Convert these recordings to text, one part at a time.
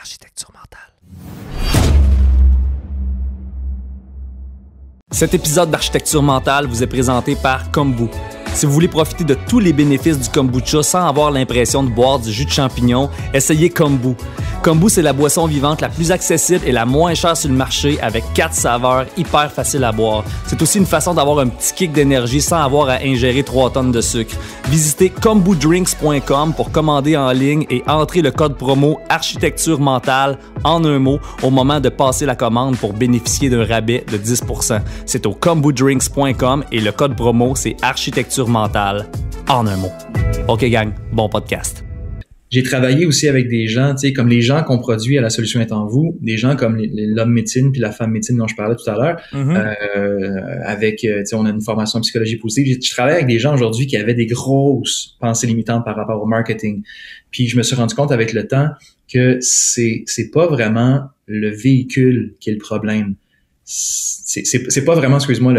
Architecture mentale. Cet épisode d'Architecture mentale vous est présenté par Kombu. Si vous voulez profiter de tous les bénéfices du kombucha sans avoir l'impression de boire du jus de champignon, essayez Kombu. Kombu, c'est la boisson vivante la plus accessible et la moins chère sur le marché avec 4 saveurs hyper faciles à boire. C'est aussi une façon d'avoir un petit kick d'énergie sans avoir à ingérer 3 tonnes de sucre. Visitez kombudrinks.com pour commander en ligne et entrer le code promo Architecture mentale en un mot au moment de passer la commande pour bénéficier d'un rabais de 10%. C'est au kombudrinks.com et le code promo, c'est Architecture mentale en un mot. OK gang, bon podcast. J'ai travaillé aussi avec des gens, tu sais, comme les gens qu'on produit à La Solution est en vous, des gens comme l'homme médecine puis la femme médecine dont je parlais tout à l'heure, avec, tu sais, on a une formation en psychologie positive. Je travaille avec des gens aujourd'hui qui avaient des grosses pensées limitantes par rapport au marketing. Puis je me suis rendu compte avec le temps que c'est pas vraiment le véhicule qui est le problème. C'est pas vraiment, excuse-moi,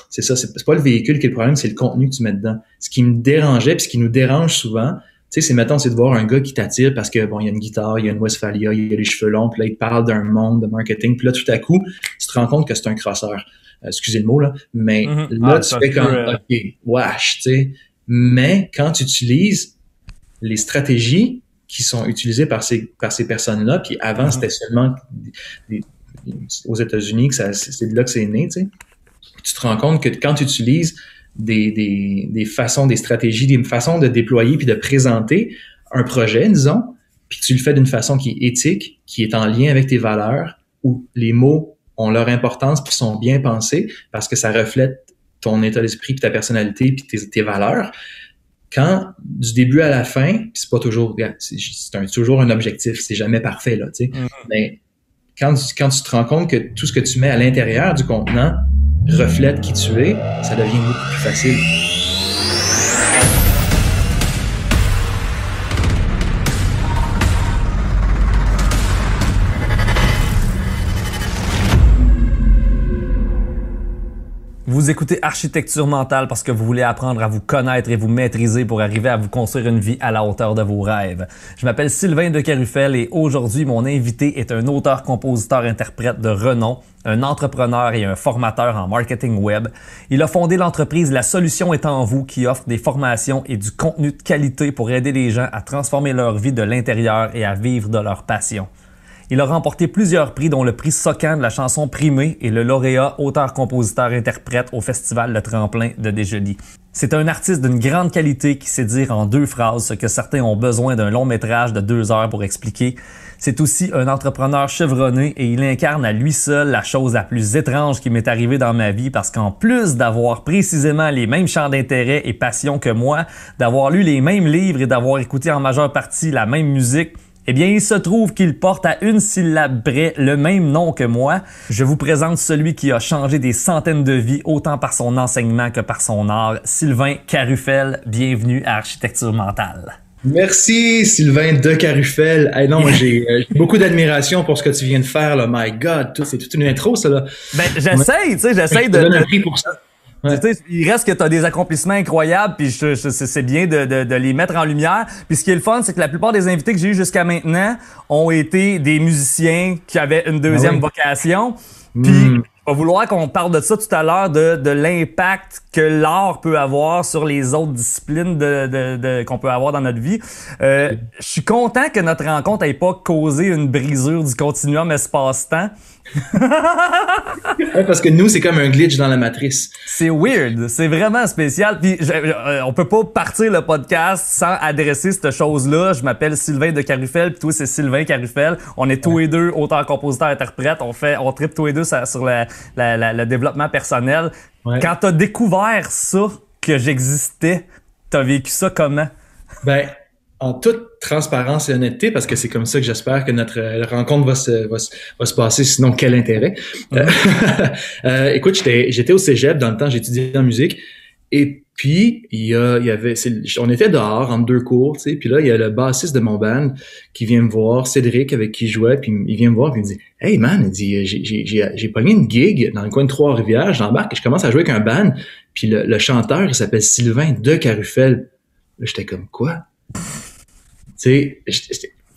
c'est ça, c'est pas le véhicule qui est le problème, c'est le contenu que tu mets dedans. Ce qui me dérangeait puis ce qui nous dérange souvent, tu sais, c'est de voir un gars qui t'attire parce que, bon, il y a une guitare, il y a une Westphalia, il y a les cheveux longs, puis là, il te parle d'un monde de marketing, puis là, tout à coup, tu te rends compte que c'est un crosseur. Excusez le mot, là, mais là, tu fais comme, OK, wesh, tu sais. Mais quand tu utilises les stratégies qui sont utilisées par ces personnes-là, puis avant, c'était seulement aux États-Unis, c'est de là que c'est né, tu sais. Tu te rends compte que quand tu utilises des façons, des stratégies, des façons de déployer puis de présenter un projet, disons, puis que tu le fais d'une façon qui est éthique, qui est en lien avec tes valeurs, où les mots ont leur importance puis sont bien pensés parce que ça reflète ton état d'esprit puis ta personnalité puis tes valeurs. Quand, du début à la fin, puis c'est pas toujours, c'est toujours un objectif, c'est jamais parfait, là, tu sais, mais quand tu te rends compte que tout ce que tu mets à l'intérieur du contenant reflète qui tu es, ça devient beaucoup plus facile. Vous écoutez Architecture mentale parce que vous voulez apprendre à vous connaître et vous maîtriser pour arriver à vous construire une vie à la hauteur de vos rêves. Je m'appelle Sylvain de Carufel et aujourd'hui, mon invité est un auteur, compositeur, interprète de renom, un entrepreneur et un formateur en marketing web. Il a fondé l'entreprise La Solution est en vous qui offre des formations et du contenu de qualité pour aider les gens à transformer leur vie de l'intérieur et à vivre de leur passion. Il a remporté plusieurs prix, dont le prix Socan de la chanson primée et le lauréat auteur-compositeur-interprète au Festival Le Tremplin de Desjolies. C'est un artiste d'une grande qualité qui sait dire en 2 phrases ce que certains ont besoin d'un long métrage de 2 heures pour expliquer. C'est aussi un entrepreneur chevronné et il incarne à lui seul la chose la plus étrange qui m'est arrivée dans ma vie parce qu'en plus d'avoir précisément les mêmes champs d'intérêt et passions que moi, d'avoir lu les mêmes livres et d'avoir écouté en majeure partie la même musique, eh bien, il se trouve qu'il porte à une syllabe près le même nom que moi. Je vous présente celui qui a changé des centaines de vies, autant par son enseignement que par son art, Sylvain Carufel. Bienvenue à Architecture mentale. Merci, Sylvain de Carufel. Hey, non, moi, j'ai beaucoup d'admiration pour ce que tu viens de faire, là. My God, c'est toute une intro, ça, là. Ben, j'essaye de... Je te donne un prix pour ça. Ouais. Tu sais, il reste que tu as des accomplissements incroyables, puis c'est bien de les mettre en lumière. Puis ce qui est le fun, c'est que la plupart des invités que j'ai eu jusqu'à maintenant ont été des musiciens qui avaient une deuxième vocation. Puis va vouloir qu'on parle de ça tout à l'heure, de l'impact que l'art peut avoir sur les autres disciplines qu'on peut avoir dans notre vie. Je suis content que notre rencontre ait pas causé une brisure du continuum espace-temps. Ouais, parce que nous, c'est comme un glitch dans la matrice. C'est weird, c'est vraiment spécial. Puis on peut pas partir le podcast sans adresser cette chose-là. Je m'appelle Sylvain de Carufel, puis toi c'est Sylvain Carufel. On est tous les deux auteurs, compositeurs, interprètes. On tripe tous les deux sur le développement personnel. Ouais. Quand t'as découvert ça, que j'existais, t'as vécu ça comment? Ben, en toute transparence et honnêteté, parce que c'est comme ça que j'espère que notre rencontre va se passer, sinon quel intérêt. Écoute, j'étais au cégep dans le temps, j'étudiais en musique, et puis on était dehors entre 2 cours, tu sais, puis là il y a le bassiste de mon band qui vient me voir, Cédric avec qui je jouais, puis il vient me voir puis il me dit « Hey man, il dit j'ai pogné une gig dans le coin de Trois-Rivières, j'embarque, je commence à jouer avec un band, puis le chanteur il s'appelle Sylvain de Carufel. » Là j'étais comme quoi? Tu sais,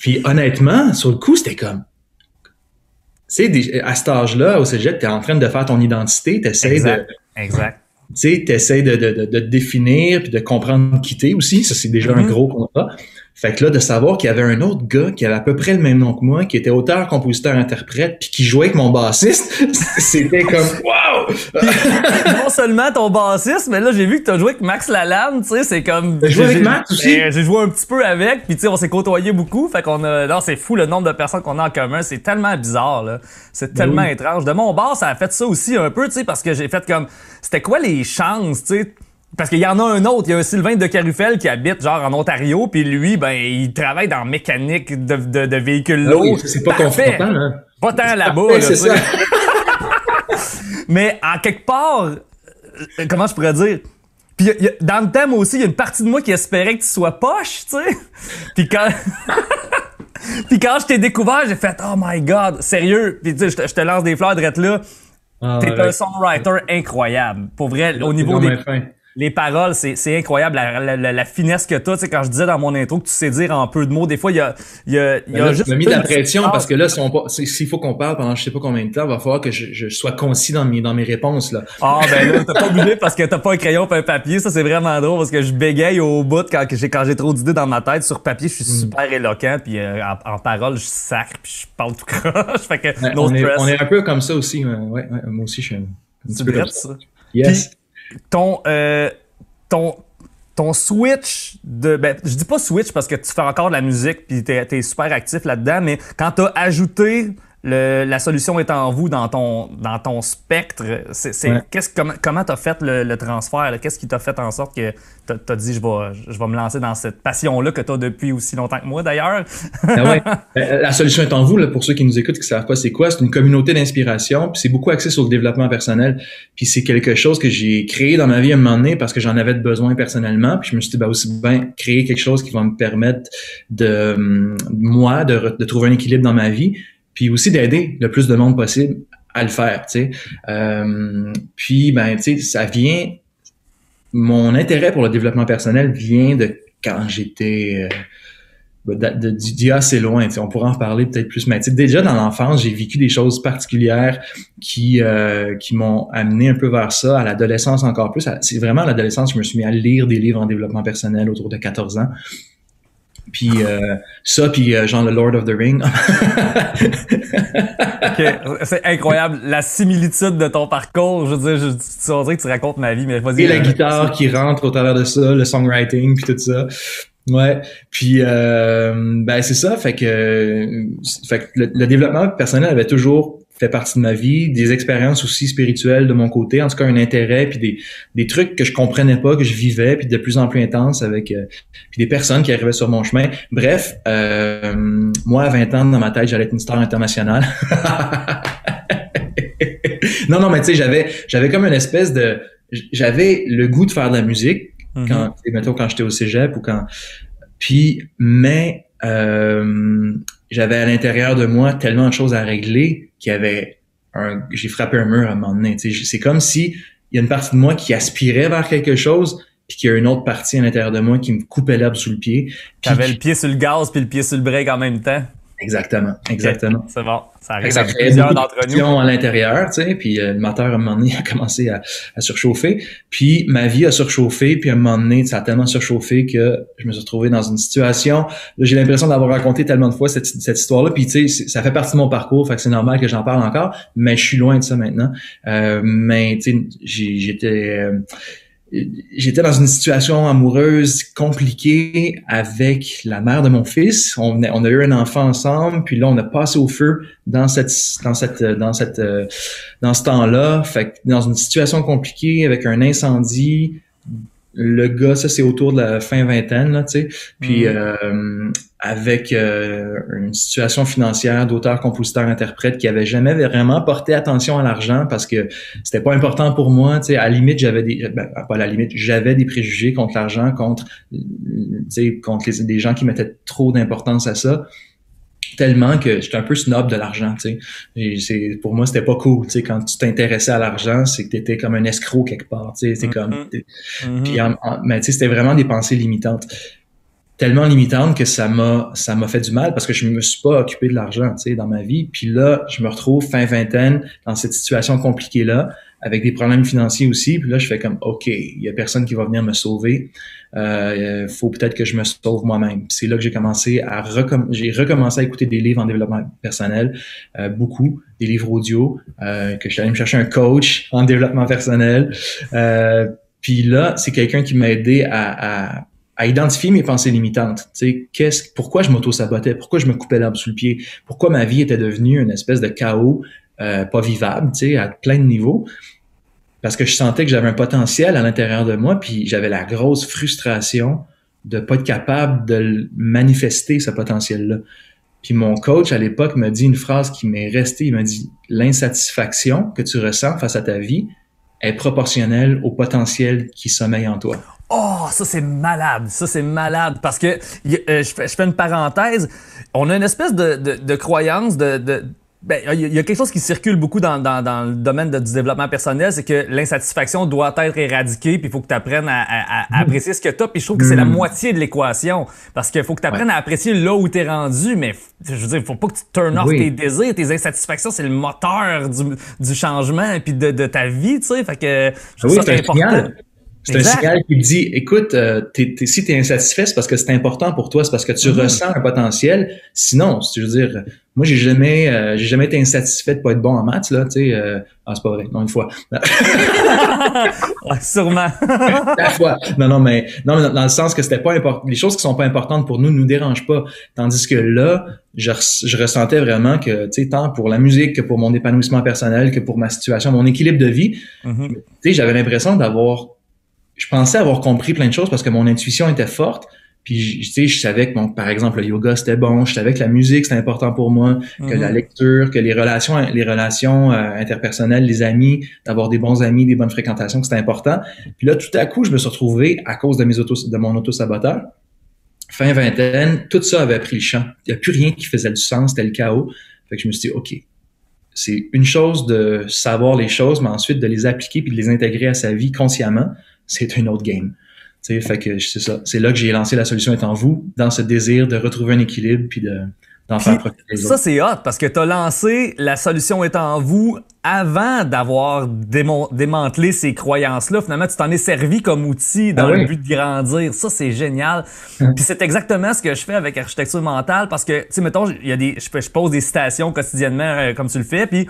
Puis honnêtement, sur le coup, c'était comme, tu sais, à cet âge-là, au cégep, t'es en train de faire ton identité, t'essayes de... Exact. Tu sais, t'essayes de te définir puis de comprendre qui t'es aussi. Ça, c'est déjà un gros contrat. Fait que là, de savoir qu'il y avait un autre gars qui avait à peu près le même nom que moi, qui était auteur, compositeur, interprète, puis qui jouait avec mon bassiste, c'était comme wow! Non seulement ton bassiste, mais là, j'ai vu que t'as joué avec Max Lalanne, tu sais, c'est comme... T'as joué avec Max aussi? J'ai joué un petit peu avec, puis tu sais, on s'est côtoyé beaucoup, fait qu'on a... Non, c'est fou le nombre de personnes qu'on a en commun, c'est tellement bizarre, là. C'est tellement étrange. De mon bord, ça a fait ça aussi un peu, tu sais, parce que j'ai fait comme... C'était quoi les chances, tu sais? Parce qu'il y en a un autre, il y a un Sylvain de Carufel qui habite genre en Ontario, puis lui, ben, il travaille dans mécanique de véhicules lourds. Oui, c'est pas confortable, hein? Pas tant là-bas, ouais, là, c'est ça. Mais en quelque part, comment je pourrais dire? Puis dans le thème aussi, il y a une partie de moi qui espérait que tu sois poche, tu sais. Puis quand... Puis quand je t'ai découvert, j'ai fait « Oh my God! » Sérieux? Puis tu sais, je te lance des fleurs drette là. T'es un songwriter incroyable. Pour vrai, au niveau des... Les paroles, c'est incroyable, la finesse que t'as. Tu sais, quand je disais dans mon intro que tu sais dire en peu de mots, des fois, il y a là, juste... Tu m'as mis de la pression parce que là, s'il faut qu'on parle pendant je sais pas combien de temps, il va falloir que je sois concis dans mes réponses, là. Ah, ben là, t'as pas obligé parce que t'as pas un crayon et un papier. Ça, c'est vraiment drôle parce que je bégaye au bout quand j'ai trop d'idées dans ma tête. Sur papier, je suis super éloquent, puis en parole, je sacre, puis je parle tout croche. Fait que, on est un peu comme ça aussi. Ouais, moi aussi, je suis un petit peu comme ça. Yes. Puis, ton switch ben, je dis pas switch parce que tu fais encore de la musique puis t'es super actif là-dedans, mais quand t'as ajouté la solution est en vous dans ton spectre, comment t'as fait le transfert? Qu'est-ce qui t'a fait en sorte que t'as dit je vais me lancer dans cette passion-là que t'as depuis aussi longtemps que moi d'ailleurs? La solution est en vous, là, pour ceux qui nous écoutent qui savent pas c'est quoi, c'est une communauté d'inspiration, puis c'est beaucoup axé sur le développement personnel, puis c'est quelque chose que j'ai créé dans ma vie à un moment donné parce que j'en avais besoin personnellement, puis je me suis dit aussi bien créer quelque chose qui va me permettre de trouver un équilibre dans ma vie. Puis aussi d'aider le plus de monde possible à le faire, tu sais. Puis, ben, tu sais, ça vient... Mon intérêt pour le développement personnel vient de quand j'étais... d'il assez loin, tu sais. On pourra en reparler peut-être plus, mais tu sais, déjà dans l'enfance, j'ai vécu des choses particulières qui m'ont amené un peu vers ça. À l'adolescence encore plus. C'est vraiment à l'adolescence que je me suis mis à lire des livres en développement personnel autour de 14 ans. Puis puis genre le Lord of the Ring. Okay. C'est incroyable la similitude de ton parcours. Je veux dire, tu vas dire que tu racontes ma vie, mais vas-y. Et la guitare qui rentre au travers de ça, le songwriting puis tout ça. Ouais. Puis ben c'est ça. Fait que le développement personnel avait toujours fait partie de ma vie, des expériences aussi spirituelles de mon côté, en tout cas un intérêt, puis des trucs que je comprenais pas, que je vivais, puis de plus en plus intense avec puis des personnes qui arrivaient sur mon chemin. Bref, moi à 20 ans dans ma tête, j'allais être une star internationale. non, mais tu sais, j'avais comme une espèce de j'avais le goût de faire de la musique quand j'étais au cégep ou mais j'avais à l'intérieur de moi tellement de choses à régler j'ai frappé un mur à un moment donné. C'est comme si il y a une partie de moi qui aspirait vers quelque chose, puis qu'il y a une autre partie à l'intérieur de moi qui me coupait l'herbe sous le pied. T'avais le pied sur le gaz puis le pied sur le break en même temps. Exactement. C'est bon. Ça arrive à plusieurs d'entre nous. À l'intérieur, tu sais, puis le moteur, à un moment donné, a commencé à surchauffer. Puis ma vie a surchauffé, puis à un moment donné, ça a tellement surchauffé que je me suis retrouvé dans une situation... Là, j'ai l'impression d'avoir raconté tellement de fois cette histoire-là, puis tu sais, ça fait partie de mon parcours, fait que c'est normal que j'en parle encore, mais je suis loin de ça maintenant. Mais tu sais, j'étais dans une situation amoureuse compliquée avec la mère de mon fils. On a eu un enfant ensemble, puis là on a passé au feu dans ce temps-là. Fait que dans une situation compliquée avec un incendie, le gars, ça c'est autour de la fin vingtaine là, tu sais. Puis avec une situation financière d'auteur, compositeur, interprète qui avait jamais vraiment porté attention à l'argent parce que c'était pas important pour moi, tu sais, à la limite j'avais des préjugés contre l'argent, contre des gens qui mettaient trop d'importance à ça, tellement que j'étais un peu snob de l'argent, tu sais. Pour moi c'était pas cool, tu sais, quand tu t'intéressais à l'argent, c'est que t'étais comme un escroc quelque part, tu sais, c'est comme puis mais tu sais, c'était vraiment des pensées limitantes. tellement limitante que ça m'a fait du mal parce que je me suis pas occupé de l'argent, tu sais, dans ma vie. Puis là, je me retrouve fin vingtaine dans cette situation compliquée-là, avec des problèmes financiers aussi. Puis là, je fais comme, OK, il y a personne qui va venir me sauver. Faut peut-être que je me sauve moi-même. Puis c'est là que j'ai commencé j'ai recommencé à écouter des livres en développement personnel, beaucoup, des livres audio, que je suis allé me chercher un coach en développement personnel. Puis là, c'est quelqu'un qui m'a aidé à identifier mes pensées limitantes. Tu sais, pourquoi je m'auto-sabotais, pourquoi je me coupais l'herbe sous le pied, pourquoi ma vie était devenue une espèce de chaos pas vivable, tu sais, à plein de niveaux. Parce que je sentais que j'avais un potentiel à l'intérieur de moi, puis j'avais la grosse frustration de pas être capable de manifester ce potentiel-là. Puis mon coach, à l'époque, m'a dit une phrase qui m'est restée. Il m'a dit « L'insatisfaction que tu ressens face à ta vie est proportionnelle au potentiel qui sommeille en toi. » Oh, ça c'est malade, parce que je fais une parenthèse, on a une espèce de croyance il y a quelque chose qui circule beaucoup dans le domaine du développement personnel, c'est que l'insatisfaction doit être éradiquée, puis il faut que tu apprennes à apprécier ce que tu as, puis je trouve que c'est la moitié de l'équation, parce qu'il faut que tu apprennes à apprécier là où tu es rendu, mais je veux dire, il faut pas que tu turn off tes désirs, tes insatisfactions, c'est le moteur du changement et puis de ta vie, tu sais, fait que je trouve ça c'est important. C'est un signal qui te dit, écoute, si t'es insatisfait, c'est parce que c'est important pour toi, c'est parce que tu ressens un potentiel. Sinon, je veux dire, moi, j'ai jamais été insatisfait de pas être bon en maths, là, tu sais. C'est pas vrai, non, une fois. Sûrement. La fois. Non, mais dans le sens que c'était pas important. Les choses qui sont pas importantes pour nous dérangent pas. Tandis que là, je ressentais vraiment que, tu sais, tant pour la musique que pour mon épanouissement personnel, que pour ma situation, mon équilibre de vie, tu sais, j'avais l'impression je pensais avoir compris plein de choses parce que mon intuition était forte. Puis, tu sais, je savais que, par exemple, le yoga, c'était bon. Je savais que la musique, c'était important pour moi, que la lecture, que les relations interpersonnelles, les amis, d'avoir des bons amis, des bonnes fréquentations, que c'était important. Puis là, tout à coup, je me suis retrouvé, à cause de mon auto-saboteur, fin vingtaine, tout ça avait pris le champ. Il n'y a plus rien qui faisait du sens, c'était le chaos. Fait que je me suis dit, OK, c'est une chose de savoir les choses, mais ensuite de les appliquer puis de les intégrer à sa vie consciemment, c'est une autre game. Tu sais, fait que c'est ça. C'est là que j'ai lancé La Solution est en vous, dans ce désir de retrouver un équilibre puis d'en faire profiter les autres. Ça, c'est hot, parce que t'as lancé La Solution est en vous avant d'avoir démantelé ces croyances-là. Finalement, tu t'en es servi comme outil dans le but de grandir. Ça, c'est génial. Puis c'est exactement ce que je fais avec Architecture mentale, parce que, tu sais, mettons, je pose des citations quotidiennement, comme tu le fais, puis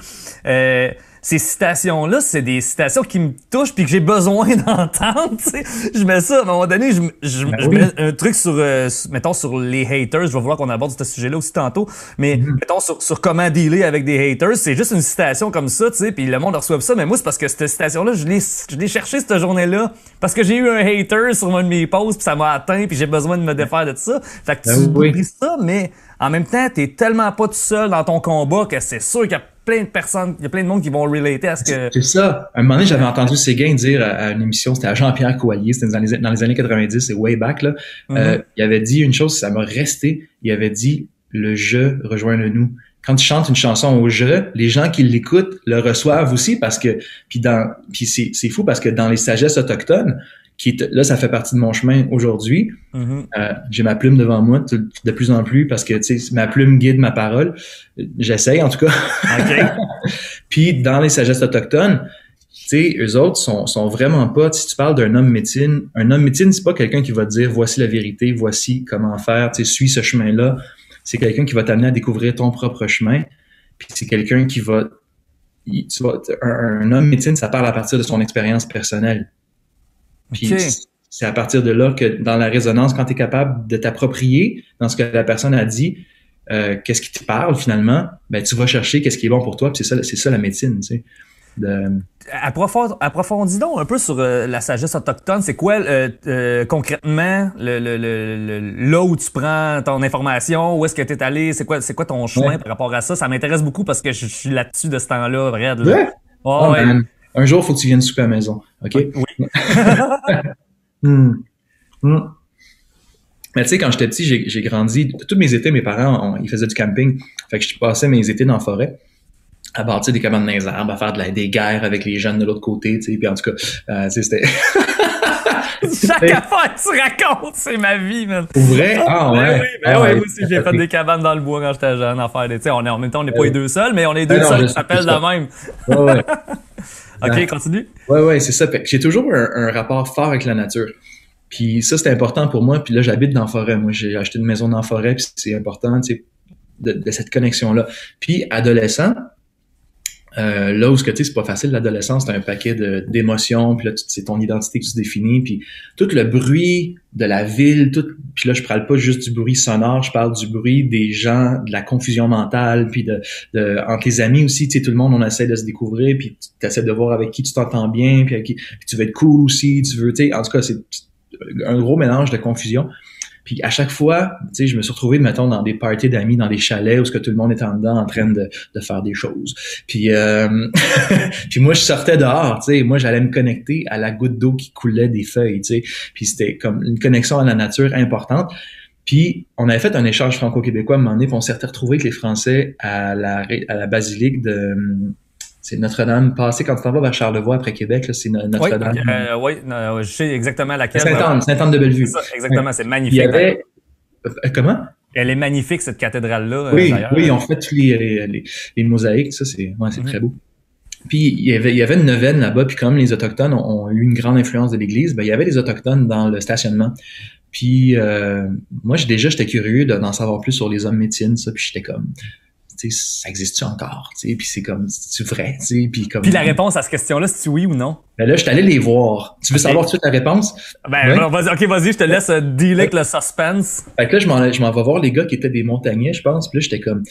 ces citations-là, c'est des citations qui me touchent puis que j'ai besoin d'entendre, tu sais. Je mets ça, à un moment donné, je mets un truc mettons, sur les haters. Je vais vouloir qu'on aborde ce sujet-là aussi tantôt. Mais, mettons, sur comment dealer avec des haters. C'est juste une citation comme ça, tu sais, puis le monde reçoit ça. Mais moi, c'est parce que cette citation-là, je l'ai cherchée cette journée-là. Parce que j'ai eu un hater sur un de mes posts puis ça m'a atteint puis j'ai besoin de me défaire de ça. Fait que tu oublies ça, mais en même temps, t'es tellement pas tout seul dans ton combat que c'est sûr qu'il y a plein de personnes, il y a plein de monde qui vont relater à ce que... C'est ça. Un moment donné, j'avais entendu Séguin dire à une émission, c'était à Jean-Pierre Coallier, c'était dans les années 90, c'est way back, là. Il avait dit une chose, ça m'a resté. Il avait dit, le je rejoint le nous. Quand tu chantes une chanson au je, les gens qui l'écoutent le reçoivent aussi parce que, puis c'est fou parce que dans les sagesses autochtones, là, ça fait partie de mon chemin aujourd'hui. J'ai ma plume devant moi de plus en plus parce que, tu sais, ma plume guide ma parole. J'essaye, en tout cas. Okay. Puis, dans les sagesses autochtones, tu sais, eux autres sont vraiment pas, si tu parles d'un homme médecine, un homme médecine, c'est pas quelqu'un qui va te dire, voici la vérité, voici comment faire, tu sais, suis ce chemin-là. C'est quelqu'un qui va t'amener à découvrir ton propre chemin. Puis, c'est quelqu'un qui un homme médecine, ça parle à partir de son expérience personnelle. Puis c'est à partir de là que dans la résonance, quand tu es capable de t'approprier dans ce que la personne a dit, qu'est-ce qui te parle finalement, ben tu vas chercher qu'est-ce qui est bon pour toi, puis c'est ça la médecine, tu sais. Approfondis donc un peu sur la sagesse autochtone. C'est quoi concrètement là où tu prends ton information, où est-ce que tu es allé, c'est quoi ton chemin par rapport à ça? Ça m'intéresse beaucoup parce que je suis là-dessus de ce temps-là, Red. Man. Un jour, il faut que tu viennes souper à la maison, OK? Oui. Mais tu sais, quand j'étais petit, j'ai grandi. Tous mes étés, mes parents, ils faisaient du camping. Fait que je passais mes étés dans la forêt, à bâtir des cabanes dans les arbres, à faire des guerres avec les jeunes de l'autre côté, tu sais. Puis en tout cas, c'était... Chaque affaire que tu racontes, c'est ma vie, man. Pour vrai? Ah ouais. Oui, moi aussi, j'ai fait des cabanes dans le bois quand j'étais jeune, en même temps, on n'est pas les deux seuls, mais on est deux seuls qui s'appellent de même. Ouais. OK, continue. Ouais, c'est ça. Fait que j'ai toujours un rapport fort avec la nature. Puis ça, c'est important pour moi. Puis là, j'habite dans la forêt. Moi, j'ai acheté une maison dans la forêt, puis c'est important, tu sais, de cette connexion-là. Puis, adolescent, là où ce que tu sais, c'est pas facile, l'adolescence, c'est un paquet d'émotions, puis là, c'est ton identité que tu définis, puis tout le bruit de la ville, puis là, je parle pas juste du bruit sonore, je parle du bruit des gens, de la confusion mentale, puis entre les amis aussi, tu sais, tout le monde, on essaie de se découvrir, puis tu essaies de voir avec qui tu t'entends bien, puis tu veux être cool aussi, tu veux, tu sais, en tout cas, c'est un gros mélange de confusion. Puis à chaque fois, tu sais, je me suis retrouvé, mettons, dans des parties d'amis, dans des chalets où ce que tout le monde était en dedans en train de faire des choses. Puis, puis moi, je sortais dehors, tu sais, moi, j'allais me connecter à la goutte d'eau qui coulait des feuilles, tu sais. Puis c'était comme une connexion à la nature importante. Puis on avait fait un échange franco-québécois à un moment donné, puis on s'est retrouvé avec les Français à la basilique de... C'est Notre-Dame, passé quand tu t'en vas vers Charlevoix après Québec, là, c'est Notre-Dame. Oui, je sais exactement laquelle. Sainte-Anne-de-Bellevue. C'est ça, exactement, ouais. c'est magnifique. Il y avait... Comment? Elle est magnifique, cette cathédrale-là. Oui, d'ailleurs. oui, on fait tous les mosaïques, ça, c'est très beau. Puis il y avait une neuvaine là-bas, puis comme les Autochtones ont eu une grande influence de l'Église, ben il y avait des Autochtones dans le stationnement. Puis moi, j'étais curieux d'en savoir plus sur les hommes médecines, ça, puis j'étais comme... ça existe-tu encore, tu sais, puis c'est comme, c'est vrai, tu sais, puis comme... Puis la réponse à cette question-là, c'est oui ou non? Ben là, je suis allé les voir. Tu veux savoir tout de suite la réponse? Ben, ouais? Vas-y, je te laisse dealer avec le suspense. Fait que là, je m'en vais voir les gars qui étaient des montagnais, je pense, puis là, j'étais comme...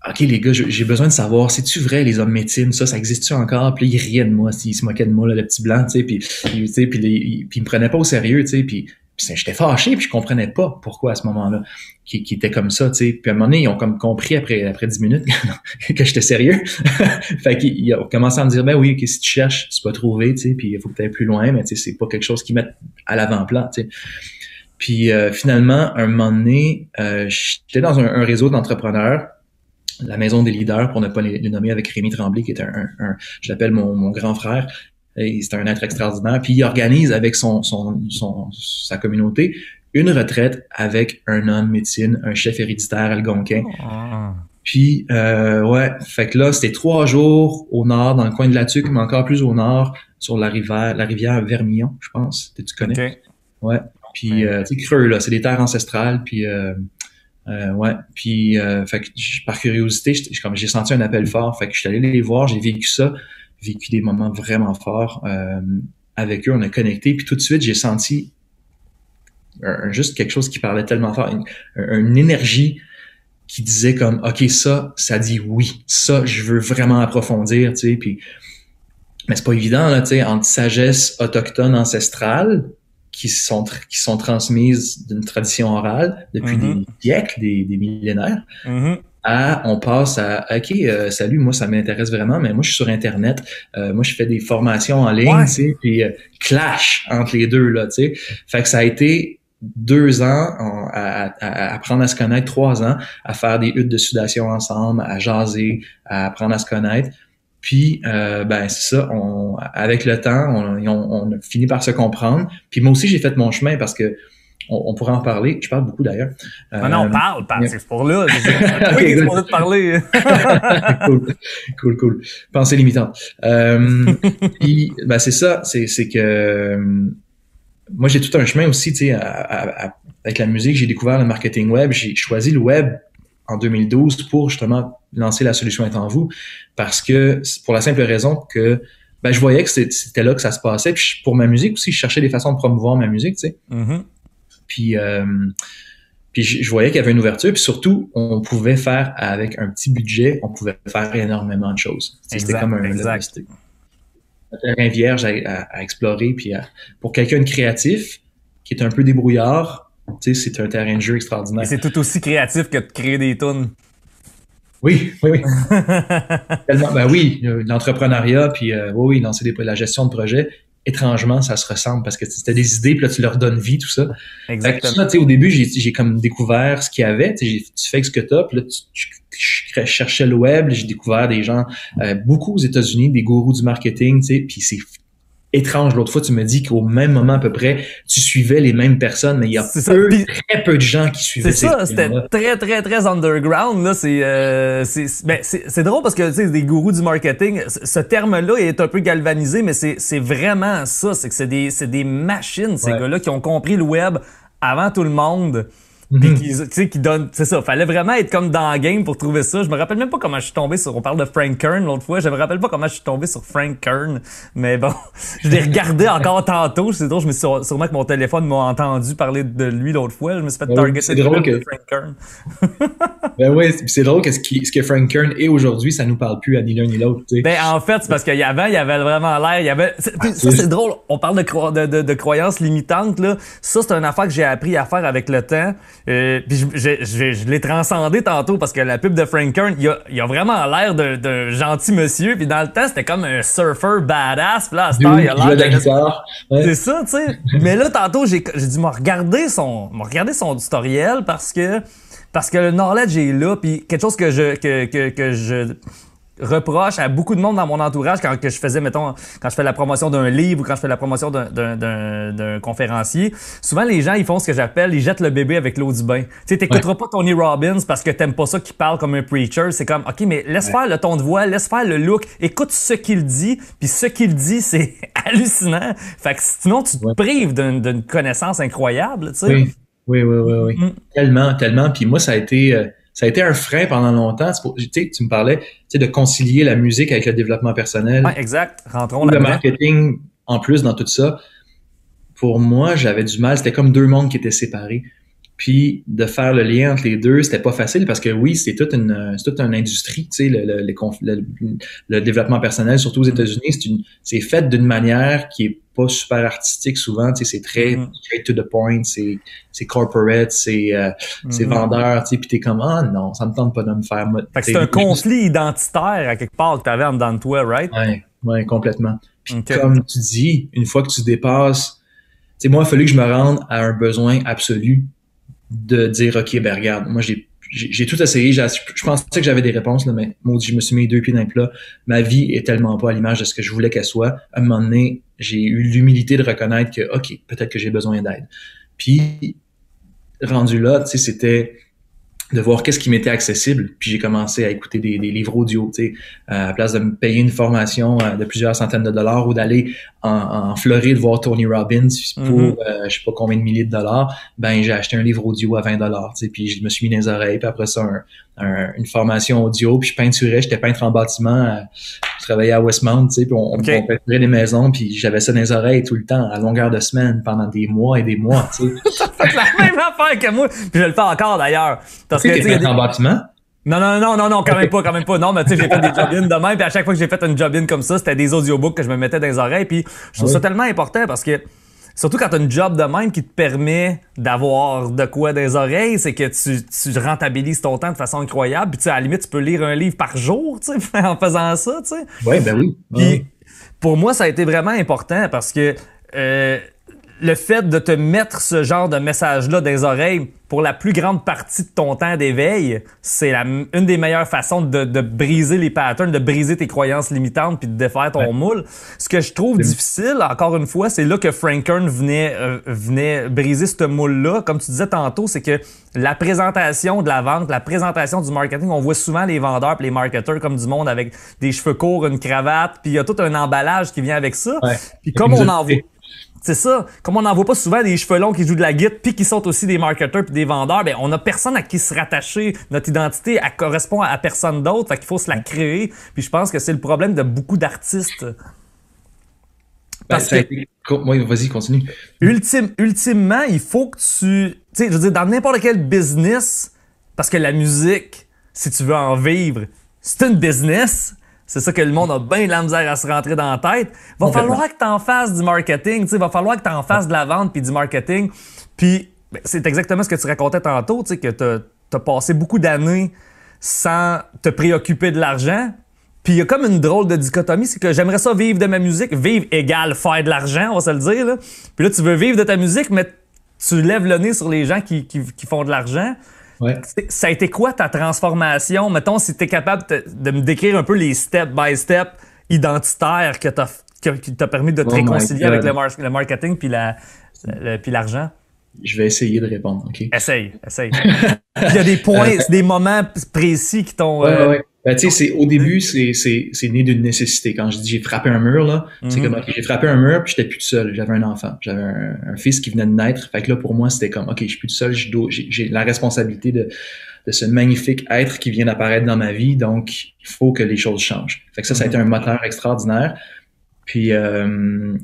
OK, les gars, j'ai besoin de savoir, c'est-tu vrai, les hommes médecines, ça existe-tu encore? Puis là, ils riaient de moi, ils se moquaient de moi, là, le petit blanc, tu sais, puis ils me prenaient pas au sérieux, tu sais, puis j'étais fâché, puis je comprenais pas pourquoi à ce moment-là, qui était comme ça, tu sais. Puis à un moment donné, ils ont comme compris après 10 minutes que j'étais sérieux. Fait qu'ils ont commencé à me dire, ben oui, si tu cherches, tu peux trouver, tu sais, puis il faut que tu ailles plus loin, mais tu sais, c'est pas quelque chose qu'ils mettent à l'avant-plan, tu sais. Puis finalement, un moment donné, j'étais dans un réseau d'entrepreneurs, la Maison des leaders, pour ne pas les nommer, avec Rémi Tremblay, qui est je l'appelle mon grand frère. C'est un être extraordinaire. Puis il organise avec sa communauté une retraite avec un homme médecine, un chef héréditaire algonquin. Oh. Puis ouais, fait que là, c'était 3 jours au nord, dans le coin de la Tuque, mais encore plus au nord, sur la rivière Vermillon, je pense. Tu connais? Okay. Ouais. Puis tu sais, creux, là, c'est des terres ancestrales. Puis ouais. Puis fait que par curiosité, j'ai senti un appel fort. Fait que je suis allé les voir, j'ai vécu des moments vraiment forts avec eux, on a connecté, puis tout de suite, j'ai senti juste quelque chose qui parlait tellement fort, une énergie qui disait comme, OK, ça dit oui, ça, je veux vraiment approfondir, tu sais, puis mais c'est pas évident, là, tu sais, entre sagesse autochtone ancestrale qui sont transmises d'une tradition orale depuis des siècles, des millénaires, on passe à OK, salut, moi ça m'intéresse vraiment, mais moi je suis sur Internet, moi je fais des formations en ligne, tu sais, puis clash entre les deux là, tu sais. Fait que ça a été 2 ans à apprendre à se connaître, 3 ans à faire des huttes de sudation ensemble, à jaser, à apprendre à se connaître. Puis ben c'est ça, avec le temps, on a fini par se comprendre. Puis moi aussi j'ai fait mon chemin parce que on pourrait en parler. Je parle beaucoup d'ailleurs. Non, parle, c'est pour là. Oui, c'est pour te parler. Cool. Pensée limitante. Puis, ben c'est ça, c'est que moi j'ai tout un chemin aussi, tu sais, avec la musique, j'ai découvert le marketing web, j'ai choisi le web en 2012 pour justement lancer La Solution est en vous, parce que pour la simple raison que ben je voyais que c'était là que ça se passait. Puis pour ma musique aussi, je cherchais des façons de promouvoir ma musique, tu sais. Puis je voyais qu'il y avait une ouverture, puis surtout, on pouvait faire avec un petit budget, on pouvait faire énormément de choses. C'était comme un terrain vierge à explorer, puis pour quelqu'un de créatif, qui est un peu débrouillard, tu sais, c'est un terrain de jeu extraordinaire. Et c'est tout aussi créatif que de créer des tunes. Oui. Tellement, ben oui, l'entrepreneuriat, puis oui, lancer la gestion de projet. Étrangement, ça se ressemble parce que c'était des idées, puis là, tu leur donnes vie, tout ça. Exactement. Ça, tu sais, au début, j'ai comme découvert ce qu'il y avait. Tu fais ce que t'as, puis là, je cherchais le web, j'ai découvert des gens, beaucoup aux États-Unis, des gourous du marketing, tu sais, puis étrange. L'autre fois, tu me dis qu'au même moment à peu près, tu suivais les mêmes personnes, mais il y a très peu de gens qui suivaient ces ça, c'était très, très, très underground. Là, c'est drôle parce que, tu sais, des gourous du marketing, ce terme-là est un peu galvanisé, mais c'est vraiment ça. C'est que c'est des machines, ces gars-là, qui ont compris le web avant tout le monde. Puis qui donne, c'est ça, fallait vraiment être comme dans le game pour trouver ça. Je me rappelle même pas comment je suis tombé on parle de Frank Kern l'autre fois, je me rappelle pas comment je suis tombé sur Frank Kern, mais bon, je l'ai regardé encore tantôt, c'est drôle, sûrement que mon téléphone m'a entendu parler de lui l'autre fois, je me suis fait targeter de Frank Kern. Ben ouais, c'est drôle que ce que Frank Kern est aujourd'hui, ça nous parle plus à ni l'un ni l'autre, tu sais. Ben en fait, c'est parce qu'avant, il y avait vraiment l'air, ça c'est drôle, on parle de croyances limitantes, là. Ça, c'est une affaire que j'ai appris à faire avec le temps. Puis je l'ai transcendé tantôt parce que la pub de Frank Kern, il a vraiment l'air d'un gentil monsieur. Puis dans le temps, c'était comme un surfer badass. Puis là, à cette heure, il a l'air de guitare. Ouais. C'est ça, tu sais. Mais là, tantôt, j'ai dit, m'a regardé son tutoriel parce que le knowledge est là. Puis quelque chose que je reproche à beaucoup de monde dans mon entourage quand je fais la promotion d'un livre ou quand je fais la promotion d'un conférencier. Souvent, les gens, ils font ce que j'appelle, ils jettent le bébé avec l'eau du bain. Tu sais, t'écouteras pas Tony Robbins parce que t'aimes pas ça qu'il parle comme un preacher. C'est comme, OK, mais laisse faire le ton de voix, laisse faire le look, écoute ce qu'il dit, puis ce qu'il dit, c'est hallucinant. Fait que sinon, tu te prives d'une connaissance incroyable, tu sais. Oui. Tellement. Puis moi, ça a été un frein pendant longtemps. Tu sais, tu me parlais de concilier la musique avec le développement personnel. Ouais, exact. Rentrons là-dedans. Le marketing, en plus, dans tout ça. Pour moi, j'avais du mal. C'était comme deux mondes qui étaient séparés. Puis, de faire le lien entre les deux, c'était pas facile parce que oui, c'est toute une industrie, tu sais, le développement personnel, surtout aux États-Unis, c'est fait d'une manière qui est pas super artistique souvent, tu sais, c'est très straight to the point, c'est corporate, c'est vendeur, tu sais, puis t'es comme, ah non, ça me tente pas de me faire... Fait que c'est un conflit identitaire à quelque part que t'avais en dedans de toi, right? Ouais, complètement. Puis comme tu dis, une fois que tu dépasses, tu sais, moi, il a fallu que je me rende à un besoin absolu de dire, OK, ben regarde, moi, j'ai tout essayé, je pensais que j'avais des réponses, là, mais maudit, je me suis mis les deux pieds dans le plat. Ma vie est tellement pas à l'image de ce que je voulais qu'elle soit. À un moment donné, j'ai eu l'humilité de reconnaître que, OK, peut-être que j'ai besoin d'aide. Puis, rendu là, tu sais, c'était de voir qu'est-ce qui m'était accessible. Puis j'ai commencé à écouter des livres audio, tu sais, à la place de me payer une formation de plusieurs centaines de dollars ou d'aller en Floride voir Tony Robbins pour je sais pas combien de milliers de dollars, ben j'ai acheté un livre audio à 20 dollars, tu sais, puis je me suis mis dans les oreilles, puis après ça une formation audio, puis je peinturais, j'étais peintre en bâtiment, je travaillais à Westmount, tu sais, puis on peinturait des maisons, puis j'avais ça dans les oreilles tout le temps, à longueur de semaine, pendant des mois et des mois, tu sais. C'est la même affaire que moi, puis je le fais encore d'ailleurs. Parce que t'es peintre en bâtiment? Non, quand même pas. Non, mais tu sais, j'ai fait des job-ins de même, puis à chaque fois que j'ai fait une job-in comme ça, c'était des audiobooks que je me mettais dans les oreilles, puis je trouve ça tellement important parce que surtout quand t'as une job de même qui te permet d'avoir de quoi dans les oreilles, c'est que tu rentabilises ton temps de façon incroyable. Puis tu sais, à la limite, tu peux lire un livre par jour, tu sais, en faisant ça, tu sais. Ouais, ben oui. Puis pour moi, ça a été vraiment important parce que le fait de te mettre ce genre de message-là dans les oreilles pour la plus grande partie de ton temps d'éveil, c'est une des meilleures façons de briser les patterns, de briser tes croyances limitantes puis de défaire ton moule. Ce que je trouve difficile, encore une fois, c'est là que Frank Kern venait briser ce moule-là. Comme tu disais tantôt, c'est que la présentation de la vente, la présentation du marketing, on voit souvent les vendeurs et les marketeurs comme du monde avec des cheveux courts, une cravate, puis il y a tout un emballage qui vient avec ça. Puis comme on en voit... C'est ça. Comme on n'en voit pas souvent des cheveux longs qui jouent de la guitare puis qui sont aussi des marketeurs puis des vendeurs, ben on a personne à qui se rattacher. Notre identité, elle correspond à personne d'autre. Fait qu'il faut se la créer. Puis je pense que c'est le problème de beaucoup d'artistes. Parce que... Oui, vas-y, continue. Ultimement, il faut que tu sais, je veux dire, dans n'importe quel business, parce que la musique, si tu veux en vivre, c'est une business. C'est ça que le monde a bien de la misère à se rentrer dans la tête. Va falloir que t'en fasses du marketing, tu sais, va falloir que t'en fasses de la vente puis du marketing. Puis c'est exactement ce que tu racontais tantôt, tu sais, que t'as passé beaucoup d'années sans te préoccuper de l'argent. Puis il y a comme une drôle de dichotomie, c'est que j'aimerais ça vivre de ma musique. Vivre égale faire de l'argent, on va se le dire, là. Puis là, tu veux vivre de ta musique, mais tu lèves le nez sur les gens qui font de l'argent. Ouais. Ça a été quoi ta transformation? Mettons, si tu es capable de me décrire un peu les step-by-step identitaires que qui t'a permis de te réconcilier avec le marketing puis puis l'argent? Je vais essayer de répondre, OK? Essaye. Il y a des points, des moments précis qui t'ont... Ouais. Ben, tu sais, au début, c'est né d'une nécessité. Quand je dis j'ai frappé un mur, là, c'est comme, OK, j'ai frappé un mur, puis j'étais plus tout seul. J'avais un enfant. J'avais un fils qui venait de naître. Fait que là, pour moi, c'était comme, OK, je suis plus tout seul. J'ai la responsabilité de ce magnifique être qui vient d'apparaître dans ma vie. Donc, il faut que les choses changent. Fait que ça a été un moteur extraordinaire. Puis,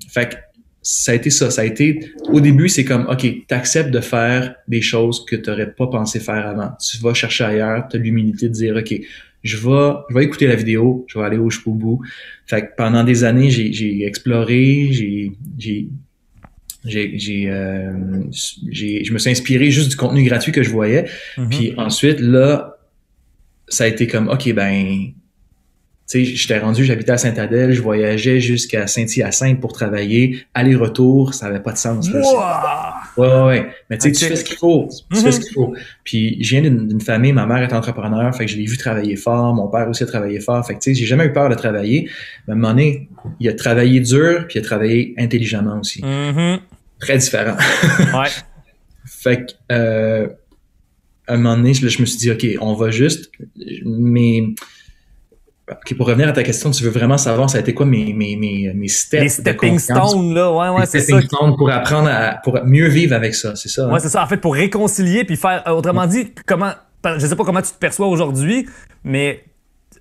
fait que ça a été ça. Ça a été, au début, c'est comme, OK, t'acceptes de faire des choses que t'aurais pas pensé faire avant. Tu vas chercher ailleurs, t'as l'humilité de dire, OK, je vais écouter la vidéo, je vais aller jusqu'au bout. Fait que pendant des années, j'ai exploré, je me suis inspiré juste du contenu gratuit que je voyais. Puis ensuite, là, ça a été comme, OK, ben, tu sais, j'habitais à Sainte-Adèle, je voyageais jusqu'à Saint-Hyacinthe pour travailler, aller-retour, ça avait pas de sens. Ouais. Mais tu sais, tu fais ce qu'il faut. Tu fais ce qu'il faut. Puis, je viens d'une famille, ma mère est entrepreneur, fait que je l'ai vu travailler fort, mon père aussi a travaillé fort, fait que tu sais, j'ai jamais eu peur de travailler. Mais à un moment donné, il a travaillé dur, puis il a travaillé intelligemment aussi. Très différent. Ouais. Fait que, à un moment donné, je me suis dit, OK, on va juste, OK, pour revenir à ta question, tu veux vraiment savoir ça a été quoi mes steps. Les stepping stones, là, ouais, c'est ça. Les stepping stones pour apprendre pour mieux vivre avec ça, c'est ça. Ouais, c'est ça. En fait, pour réconcilier puis faire, autrement dit, je sais pas comment tu te perçois aujourd'hui, mais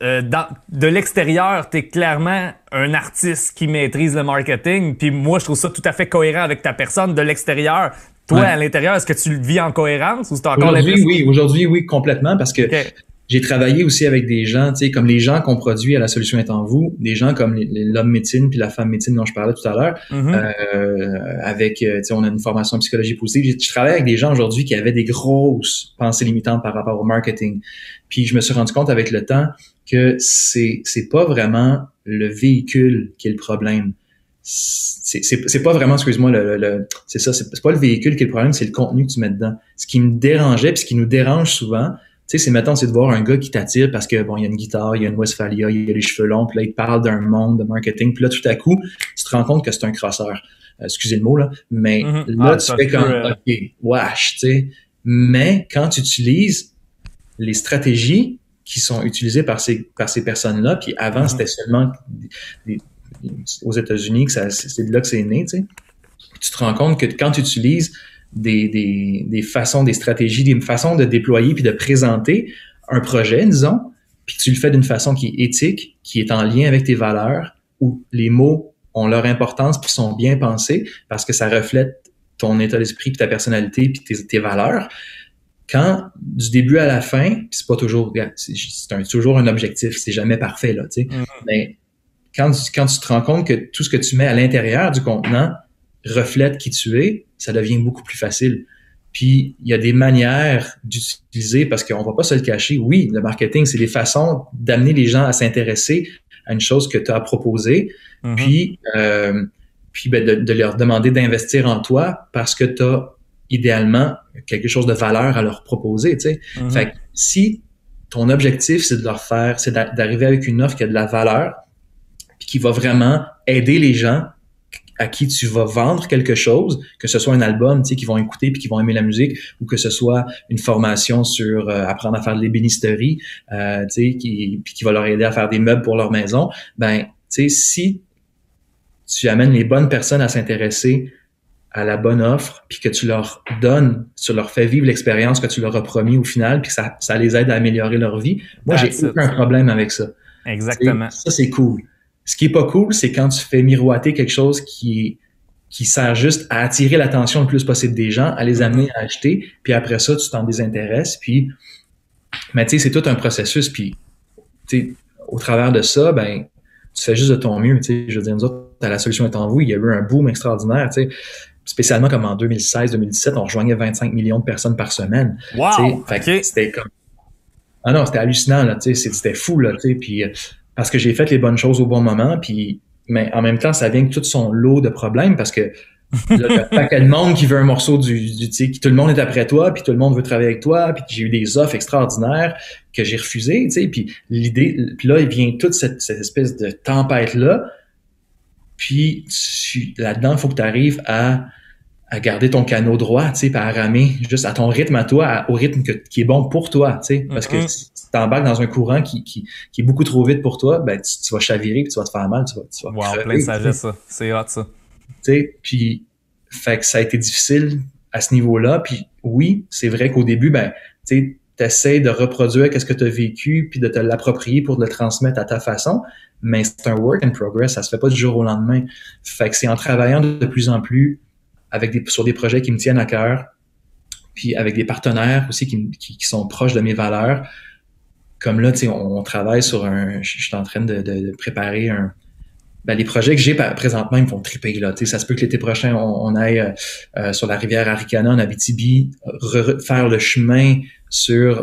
de l'extérieur, t'es clairement un artiste qui maîtrise le marketing. Puis moi, je trouve ça tout à fait cohérent avec ta personne de l'extérieur. Toi, à l'intérieur, est-ce que tu le vis en cohérence ou c'est encore l'impression? Aujourd'hui, oui, complètement, parce que j'ai travaillé aussi avec des gens, tu sais, comme les gens qu'on produit à La Solution est en vous, des gens comme l'homme médecine puis la femme médecine dont je parlais tout à l'heure, avec, tu sais, on a une formation en psychologie positive. Je travaille avec des gens aujourd'hui qui avaient des grosses pensées limitantes par rapport au marketing. Puis je me suis rendu compte avec le temps que c'est pas vraiment le véhicule qui est le problème. C'est pas vraiment, excuse-moi, c'est ça, c'est pas le véhicule qui est le problème, c'est le contenu que tu mets dedans. Ce qui me dérangeait puis ce qui nous dérange souvent, tu sais, c'est de voir un gars qui t'attire parce que, bon, il y a une guitare, il y a une Westphalia, il y a les cheveux longs, puis là, il te parle d'un monde de marketing, puis là, tout à coup, tu te rends compte que c'est un crosseur. Excusez le mot, là. Mais là, tu fais comme, OK, wesh, tu sais. Mais quand tu utilises les stratégies qui sont utilisées par ces personnes-là, puis avant, c'était seulement aux États-Unis, c'est de là que c'est né, tu sais. Tu te rends compte que quand tu utilises des façons, des stratégies, des façons de déployer puis de présenter un projet, disons, puis que tu le fais d'une façon qui est éthique, qui est en lien avec tes valeurs, où les mots ont leur importance puis sont bien pensés parce que ça reflète ton état d'esprit puis ta personnalité puis tes valeurs. Quand, du début à la fin, puis c'est pas toujours, c'est toujours un objectif, c'est jamais parfait, là, tu sais, mais quand tu te rends compte que tout ce que tu mets à l'intérieur du contenant reflète qui tu es, ça devient beaucoup plus facile. Puis, il y a des manières d'utiliser, parce qu'on va pas se le cacher. Oui, le marketing, c'est des façons d'amener les gens à s'intéresser à une chose que tu as proposée, puis de leur demander d'investir en toi parce que tu as idéalement quelque chose de valeur à leur proposer, tu sais. Fait que si ton objectif, c'est de leur faire, c'est d'arriver avec une offre qui a de la valeur, puis qui va vraiment aider les gens à qui tu vas vendre quelque chose, que ce soit un album, tu sais, qu'ils vont écouter puis qu'ils vont aimer la musique, ou que ce soit une formation sur apprendre à faire de l'ébénisterie, tu sais, puis qui va leur aider à faire des meubles pour leur maison, ben, tu sais, si tu amènes les bonnes personnes à s'intéresser à la bonne offre, puis que tu leur donnes, tu leur fais vivre l'expérience que tu leur as promis au final, puis que ça les aide à améliorer leur vie, moi, j'ai aucun problème avec ça. Exactement. Ça, c'est cool. Ce qui est pas cool, c'est quand tu fais miroiter quelque chose qui sert juste à attirer l'attention le plus possible des gens, à les amener à acheter, puis après ça, tu t'en désintéresses, puis, mais tu sais, c'est tout un processus, puis, tu sais, au travers de ça, ben, tu fais juste de ton mieux, tu sais, je veux dire, nous autres, à La Solution est en vous, il y a eu un boom extraordinaire, tu sais, spécialement comme en 2016-2017, on rejoignait 25 millions de personnes par semaine. Wow! Fait que c'était comme, ah non, c'était hallucinant, là, tu sais, c'était fou, là, tu sais, puis parce que j'ai fait les bonnes choses au bon moment, puis mais en même temps, ça vient avec tout son lot de problèmes parce que là, t'as pas quel monde qui veut un morceau tu sais, tout le monde est après toi, puis tout le monde veut travailler avec toi, puis j'ai eu des offres extraordinaires que j'ai refusées, tu sais, puis l'idée, puis là, il vient toute cette espèce de tempête-là, Puis là-dedans, il faut que tu arrives à garder ton canot droit, tu sais, puis à ramer juste à ton rythme à toi, au rythme qui est bon pour toi, tu sais, parce que si tu t'embarques dans un courant qui est beaucoup trop vite pour toi, ben tu vas chavirer, puis tu vas te faire mal, tu vas crever, plein de sagesse, ça. C'est hot, ça. Tu sais, puis fait que ça a été difficile à ce niveau-là, puis oui, c'est vrai qu'au début, ben, tu sais, t'essaies de reproduire qu'est-ce que tu as vécu, puis de te l'approprier pour le transmettre à ta façon, mais c'est un work in progress, ça se fait pas du jour au lendemain. Fait que c'est en travaillant de plus en plus sur des projets qui me tiennent à cœur, puis avec des partenaires aussi qui sont proches de mes valeurs. Comme là, tu sais, on travaille sur je suis en train de préparer les projets que j'ai présentement, ils me font triper, là. Tu sais, ça se peut que l'été prochain, on aille sur la rivière Arikana en Abitibi, faire le chemin sur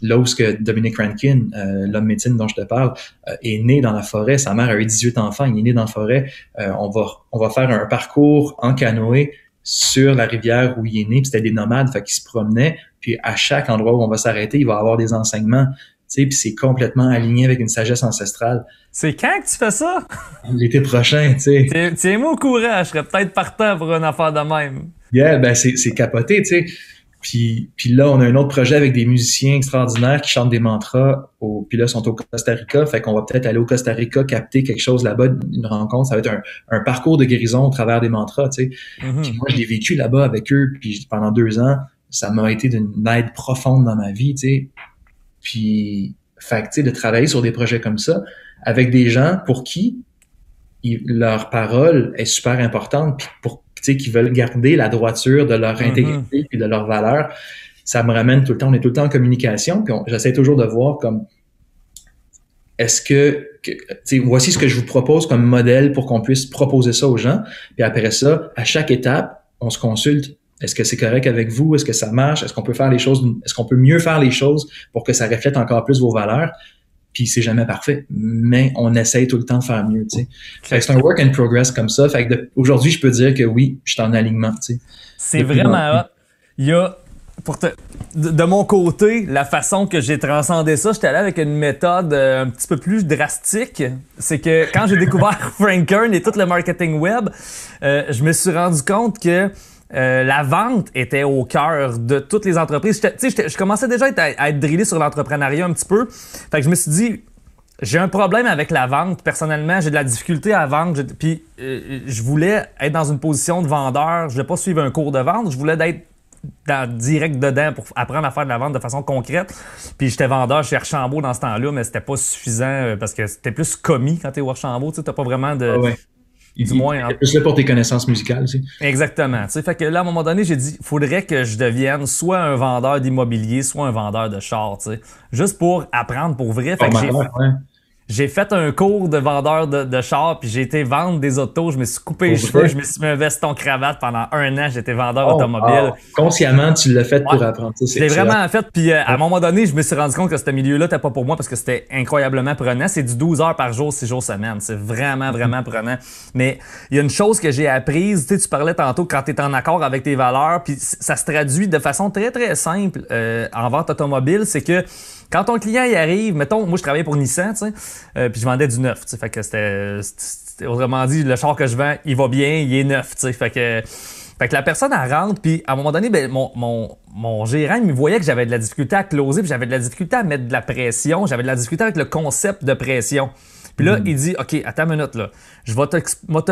l'os que Dominic Rankin, l'homme médecine dont je te parle, est né dans la forêt. Sa mère a eu 18 enfants, il est né dans la forêt. On va faire un parcours en canoë sur la rivière où il est né, puis c'était des nomades, fait qu'ils se promenaient, puis à chaque endroit où on va s'arrêter, il va avoir des enseignements. Puis c'est complètement aligné avec une sagesse ancestrale. C'est quand que tu fais ça? L'été prochain, tu sais. Tiens-moi au courant, je serais peut-être partant pour une affaire de même. Yeah, ben c'est capoté, tu sais. Puis là, on a un autre projet avec des musiciens extraordinaires qui chantent des mantras. Puis là, ils sont au Costa Rica, fait qu'on va peut-être aller au Costa Rica capter quelque chose là-bas, une rencontre. Ça va être un parcours de guérison au travers des mantras, tu sais. Puis moi, je l'ai vécu là-bas avec eux, puis pendant 2 ans, ça m'a été d'une aide profonde dans ma vie, tu sais. Puis, fait que, tu sais, de travailler sur des projets comme ça avec des gens pour qui leur parole est super importante, puis pour, tu sais, qui veulent garder la droiture de leur intégrité puis de leurs valeurs, ça me ramène tout le temps. On est tout le temps en communication, puis j'essaie toujours de voir comme est-ce que tu sais, voici ce que je vous propose comme modèle pour qu'on puisse proposer ça aux gens. Puis après ça, à chaque étape, on se consulte. Est-ce que c'est correct avec vous? Est-ce que ça marche? Est-ce qu'on peut faire les choses? Est-ce qu'on peut mieux faire les choses pour que ça reflète encore plus vos valeurs? Puis c'est jamais parfait, mais on essaye tout le temps de faire mieux, tu sais. Fait que c'est un work in progress comme ça. Fait que aujourd'hui, je peux dire que oui, je suis en alignement, tu sais. C'est vraiment hot. Il y a, de mon côté, la façon que j'ai transcendé ça, j'étais allé avec une méthode un petit peu plus drastique. C'est que quand j'ai découvert Frank Kern et tout le marketing web, je me suis rendu compte que la vente était au cœur de toutes les entreprises. Je commençais déjà à être drillé sur l'entrepreneuriat un petit peu. Fait que je me suis dit, j'ai un problème avec la vente. Personnellement, j'ai de la difficulté à vendre. Puis je voulais être dans une position de vendeur. Je voulais pas suivre un cours de vente. Je voulais être direct dedans pour apprendre à faire de la vente de façon concrète. Puis j'étais vendeur chez Archambault dans ce temps-là, mais c'était pas suffisant parce que c'était plus commis quand t'es au Archambault. Tu sais, t'as pas vraiment de... ouais. Du moins, plus là pour tes connaissances musicales, tu sais. Exactement. Tu sais, fait que là, à un moment donné, j'ai dit, faudrait que je devienne soit un vendeur d'immobilier, soit un vendeur de char, tu sais. Juste pour apprendre pour vrai. Fait que j'ai fait un cours de vendeur de char, puis j'ai été vendre des autos. Je me suis coupé les cheveux, je me suis mis un veston cravate pendant 1 an. J'étais vendeur automobile. Consciemment, tu l'as fait pour apprendre ça. Je l'ai vraiment fait, puis à un moment donné, je me suis rendu compte que ce milieu-là n'était pas pour moi parce que c'était incroyablement prenant. C'est du 12 heures par jour, 6 jours semaine. C'est vraiment, vraiment prenant. Mais il y a une chose que j'ai apprise. Tu sais, tu parlais tantôt quand tu es en accord avec tes valeurs, puis ça se traduit de façon très, très simple en vente automobile. C'est que quand ton client y arrive, mettons, moi je travaillais pour Nissan, tu sais, puis je vendais du neuf, tu sais, fait que c'était autrement dit, le char que je vends, il va bien, il est neuf, tu sais, fait que la personne elle rentre, puis à un moment donné, ben mon gérant, il me voyait que j'avais de la difficulté à closer, puis j'avais de la difficulté à mettre de la pression, j'avais de la difficulté avec le concept de pression. Puis là, il dit, OK, attends une minute, là. Je vais te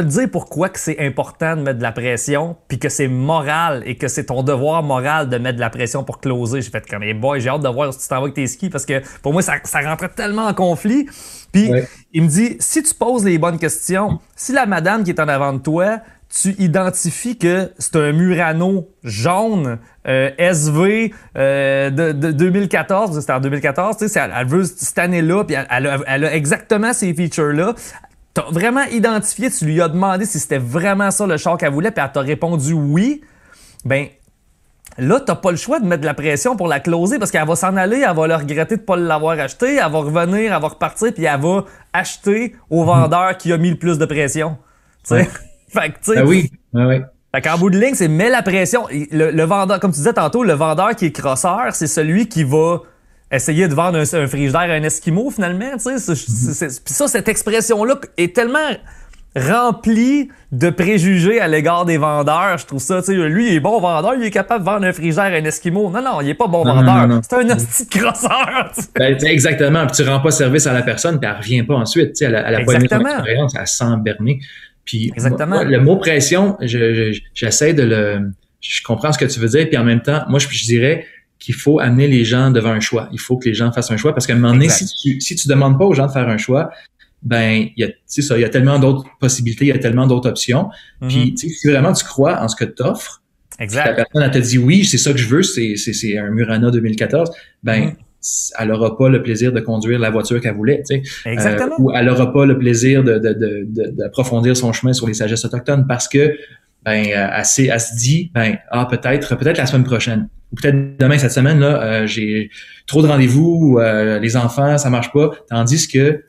le dire pourquoi que c'est important de mettre de la pression, puis que c'est moral et que c'est ton devoir moral de mettre de la pression pour closer. J'ai fait comme, hey boy, j'ai hâte de voir si tu t'en vas avec tes skis, parce que pour moi, ça rentrait tellement en conflit. Puis il me dit, si tu poses les bonnes questions, si la madame qui est en avant de toi, tu identifies que c'est un Murano jaune SV de 2014, c'était en 2014, tu sais, elle veut cette année-là, puis elle a exactement ces features-là. T'as vraiment identifié, tu lui as demandé si c'était vraiment ça le char qu'elle voulait, puis elle t'a répondu oui. Ben là, t'as pas le choix de mettre de la pression pour la closer parce qu'elle va s'en aller, elle va le regretter de pas l'avoir acheté, elle va revenir, elle va repartir, puis elle va acheter au vendeur qui a mis le plus de pression. Tu sais. Fait que, tu sais. Ah oui. Fait qu'en bout de ligne, c'est mets la pression. Le vendeur, comme tu disais tantôt, le vendeur qui est crosseur, c'est celui qui va essayer de vendre un frigidaire à un Esquimau, finalement, tu sais. Puis ça, cette expression-là est tellement remplie de préjugés à l'égard des vendeurs. Je trouve ça, tu sais, lui, il est bon vendeur, il est capable de vendre un frigidaire à un Esquimau. Non, il est pas bon vendeur. Non. C'est un hostie de crosseur. Ben, exactement. Puis tu rends pas service à la personne, puis elle revient pas ensuite. Tu sais, elle a pas aimé son expérience, elle sent berner. Puis moi, le mot pression, j'essaie je comprends ce que tu veux dire, puis en même temps, moi, je dirais qu'il faut amener les gens devant un choix. Il faut que les gens fassent un choix, parce qu'à un moment donné, si tu demandes pas aux gens de faire un choix, ben, il y a tellement d'autres possibilités, il y a tellement d'autres options. Puis, tu sais, si vraiment tu crois en ce que t'offres, la personne, elle te dit oui, c'est ça que je veux, c'est un Murano 2014, ben, elle aura pas le plaisir de conduire la voiture qu'elle voulait, tu sais. Exactement. Ou elle aura pas le plaisir d'approfondir son chemin sur les sagesses autochtones, parce que, ben, elle se dit, ben, peut-être la semaine prochaine. Ou peut-être demain, cette semaine, là, j'ai trop de rendez-vous, les enfants, ça marche pas. Tandis que,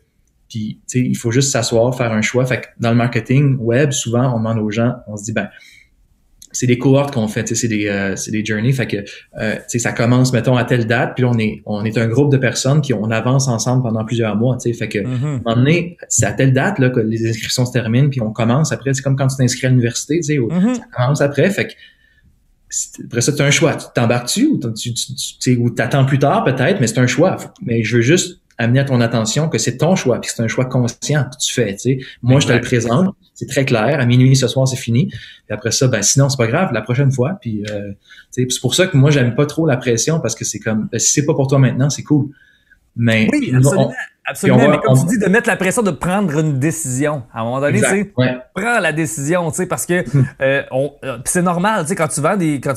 puis, tu sais, il faut juste s'asseoir, faire un choix. Fait que dans le marketing web, souvent, on demande aux gens, on se dit, ben, c'est des cohortes qu'on fait, tu sais, c'est des journeys. Fait que, tu sais, ça commence, mettons, à telle date, puis là, on est un groupe de personnes on avance ensemble pendant plusieurs mois, tu sais. Fait que, à un moment donné, c'est à telle date, là, que les inscriptions se terminent, puis on commence après. C'est comme quand tu t'inscris à l'université, tu sais, ça commence après. Fait que, après ça, tu as un choix. Tu t'embarques-tu ou t'attends plus tard, peut-être, mais c'est un choix. Mais je veux juste amener à ton attention que c'est ton choix, puis c'est un choix conscient que tu fais, tu sais. Moi, je te le présente, c'est très clair, à minuit ce soir, c'est fini. Puis après ça, ben sinon, c'est pas grave, la prochaine fois. Puis, tu sais, c'est pour ça que moi, j'aime pas trop la pression, parce que c'est comme, si c'est pas pour toi maintenant, c'est cool. Mais oui, absolument. Mais comme tu dis, de mettre la pression de prendre une décision. À un moment donné, tu sais, prends la décision, tu sais, parce que c'est normal, tu sais, quand tu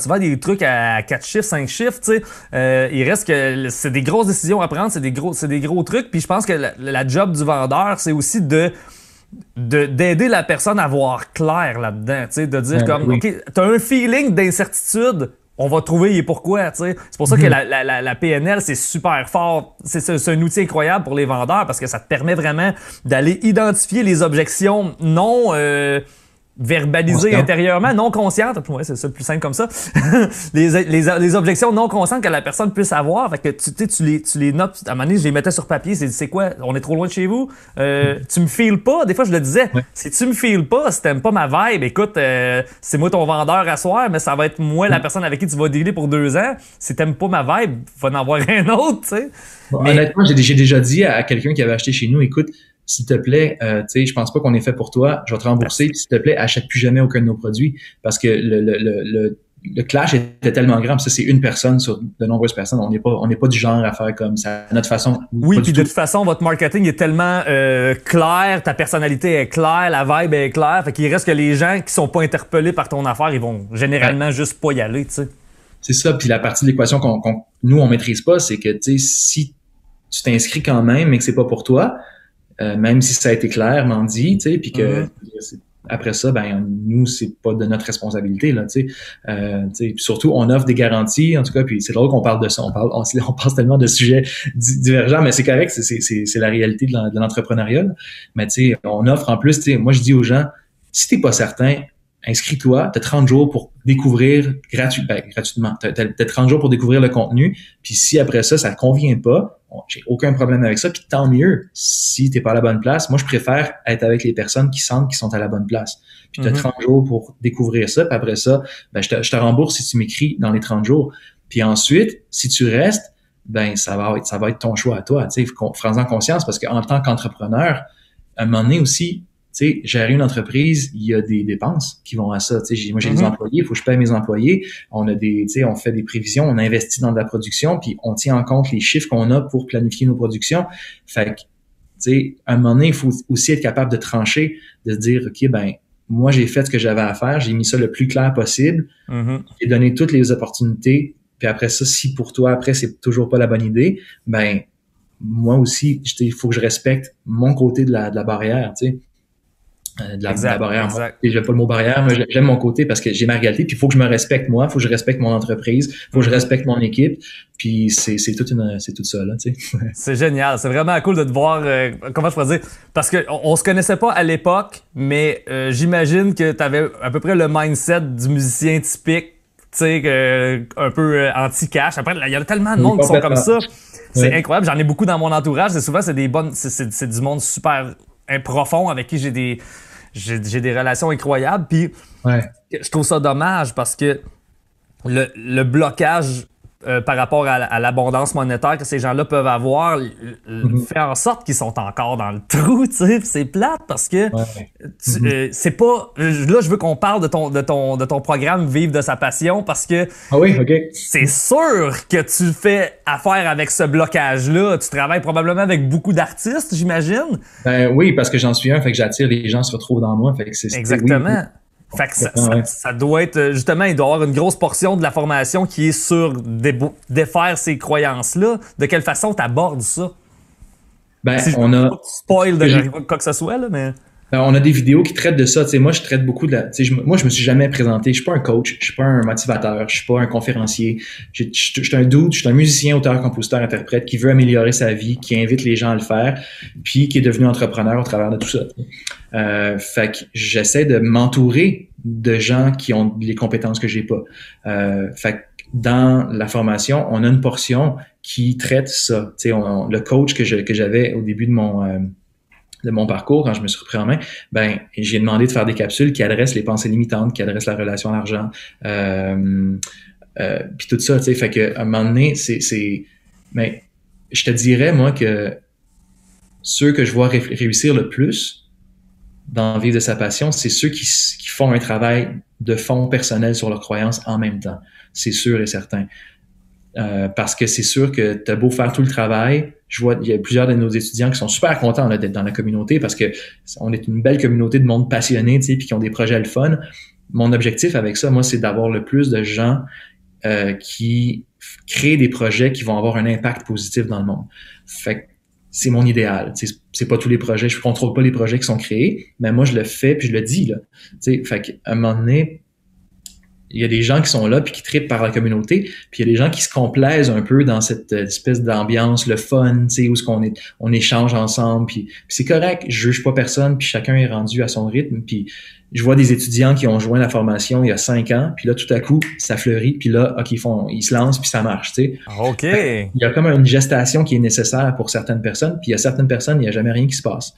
vends des trucs à 4 chiffres, 5 chiffres, tu sais, il reste que c'est des grosses décisions à prendre, c'est des gros trucs. Puis je pense que la job du vendeur, c'est aussi d'aider la personne à voir clair là-dedans, tu sais, de dire OK, t'as un feeling d'incertitude. On va trouver pourquoi, tu sais. C'est pour ça que la PNL, c'est super fort. C'est un outil incroyable pour les vendeurs, parce que ça te permet vraiment d'aller identifier les objections non verbalisées intérieurement, non conscientes. Ouais, c'est ça le plus simple comme ça. les objections non conscientes que la personne puisse avoir. Fait que tu les notes. À un moment donné, je les mettais sur papier. C'est quoi? On est trop loin de chez vous? Tu me files pas? Des fois, je le disais. Si tu me files pas, si t'aimes pas ma vibe, écoute, c'est moi ton vendeur à soir, mais ça va être moi la personne avec qui tu vas dealer pour 2 ans. Si t'aimes pas ma vibe, va en avoir un autre, tu sais. Bon, honnêtement, j'ai déjà dit à quelqu'un qui avait acheté chez nous, écoute, s'il te plaît, tu sais, je pense pas qu'on est fait pour toi, je vais te rembourser, puis s'il te plaît, achète plus jamais aucun de nos produits, parce que le clash était tellement grand, ça c'est une personne sur de nombreuses personnes, on n'est pas du genre à faire comme ça, notre façon. Oui, puis de toute façon, votre marketing est tellement clair, ta personnalité est claire, la vibe est claire, fait qu'il reste que les gens qui sont pas interpellés par ton affaire, ils vont généralement juste pas y aller, tu sais. C'est ça, puis la partie de l'équation nous on maîtrise pas, c'est que tu sais, si tu t'inscris quand même, mais que c'est pas pour toi, même si ça a été clairement dit, tu sais, puis que après ça, ben nous c'est pas de notre responsabilité là, tu sais, surtout on offre des garanties en tout cas, puis c'est drôle qu'on parle de ça, on passe tellement de sujets divergents, mais c'est correct, c'est la réalité de l'entrepreneuriat, mais tu sais, on offre en plus, tu sais, moi je dis aux gens, si t'es pas certain, inscris-toi, t'as 30 jours pour découvrir gratuitement. T'as 30 jours pour découvrir le contenu. Puis si après ça, ça te convient pas, j'ai aucun problème avec ça. Puis tant mieux si t'es pas à la bonne place. Moi, je préfère être avec les personnes qui sentent qu'ils sont à la bonne place. Puis t'as 30 jours pour découvrir ça. Puis après ça, ben, je te rembourse si tu m'écris dans les 30 jours. Puis ensuite, si tu restes, ben ça va être ton choix à toi. Tu sais, prends-en conscience parce qu'en tant qu'entrepreneur, à un moment donné aussi, tu sais, gérer une entreprise, il y a des dépenses qui vont à ça. Tu sais, moi, j'ai des employés, il faut que je paye mes employés. On fait des prévisions, on investit dans de la production, puis on tient en compte les chiffres qu'on a pour planifier nos productions. Fait que, tu sais, à un moment donné, il faut aussi être capable de trancher, de se dire, OK, ben, moi, j'ai fait ce que j'avais à faire, j'ai mis ça le plus clair possible, j'ai donné toutes les opportunités, puis après ça, si pour toi, après, c'est toujours pas la bonne idée, ben, moi aussi, il faut que je respecte mon côté de la barrière, tu sais. De la barrière. J'aime pas le mot barrière, mais j'aime mon côté parce que j'ai ma réalité, puis il faut que je me respecte moi, il faut que je respecte mon entreprise, il faut que je respecte mon équipe, puis c'est tout ça là, tu sais. C'est génial, c'est vraiment cool de te voir, comment je pourrais dire, parce que on se connaissait pas à l'époque, mais j'imagine que tu avais à peu près le mindset du musicien typique, tu sais, un peu anti-cash. Après, il y a tellement de monde qui sont comme ça. C'est incroyable. J'en ai beaucoup dans mon entourage. C'est du monde super profond avec qui j'ai des relations incroyables. Puis je trouve ça dommage parce que le blocage par rapport à l'abondance monétaire que ces gens-là peuvent avoir fait en sorte qu'ils sont encore dans le trou, tu sais. C'est plate parce que c'est pas... Là, je veux qu'on parle de ton programme Vivre de sa passion parce que c'est sûr que tu fais affaire avec ce blocage-là. Tu travailles probablement avec beaucoup d'artistes, j'imagine. Ben oui, parce que j'en suis un, fait que j'attire, les gens se retrouvent dans moi. Fait que c'est exactement. Oui. Fait que ça doit être... Justement, il doit y avoir une grosse portion de la formation qui est sur défaire ces croyances-là. De quelle façon tu abordes ça? Ben, si on a... spoil de quoi que ce soit, là, mais... On a des vidéos qui traitent de ça. T'sais, moi, je traite beaucoup de la... Moi, je me suis jamais présenté. Je suis pas un coach, je suis pas un motivateur, je suis pas un conférencier. Je suis un dude, je suis un musicien, auteur, compositeur, interprète qui veut améliorer sa vie, qui invite les gens à le faire, puis qui est devenu entrepreneur au travers de tout ça. Fait que j'essaie de m'entourer de gens qui ont les compétences que j'ai pas. Fait que dans la formation, on a une portion qui traite ça. Le coach que j'avais au début de mon parcours, quand je me suis repris en main, ben j'ai demandé de faire des capsules qui adressent les pensées limitantes, qui adressent la relation à l'argent, puis tout ça, tu sais, fait que à un moment donné, mais je te dirais moi que ceux que je vois réussir le plus dans Vivre de sa passion, c'est ceux qui font un travail de fond personnel sur leurs croyances en même temps, c'est sûr et certain. Parce que c'est sûr que t'as beau faire tout le travail, je vois il y a plusieurs de nos étudiants qui sont super contents d'être dans la communauté parce que on est une belle communauté de monde passionné, tu sais, puis qui ont des projets le fun. Mon objectif avec ça, moi, c'est d'avoir le plus de gens qui créent des projets qui vont avoir un impact positif dans le monde. Fait que c'est mon idéal. C'est pas tous les projets, je contrôle pas les projets qui sont créés, mais moi je le fais puis je le dis là. Tu sais, fait qu'à un moment donné, il y a des gens qui sont là puis qui trippent par la communauté, puis il y a des gens qui se complaisent un peu dans cette espèce d'ambiance, le fun, tu sais, où on échange ensemble, puis c'est correct, je juge pas personne, puis chacun est rendu à son rythme, puis je vois des étudiants qui ont joint la formation il y a 5 ans, puis là tout à coup ça fleurit, puis là OK, ils se lancent puis ça marche, tu sais. OK. Il y a comme une gestation qui est nécessaire pour certaines personnes, puis il y a certaines personnes, il y a jamais rien qui se passe.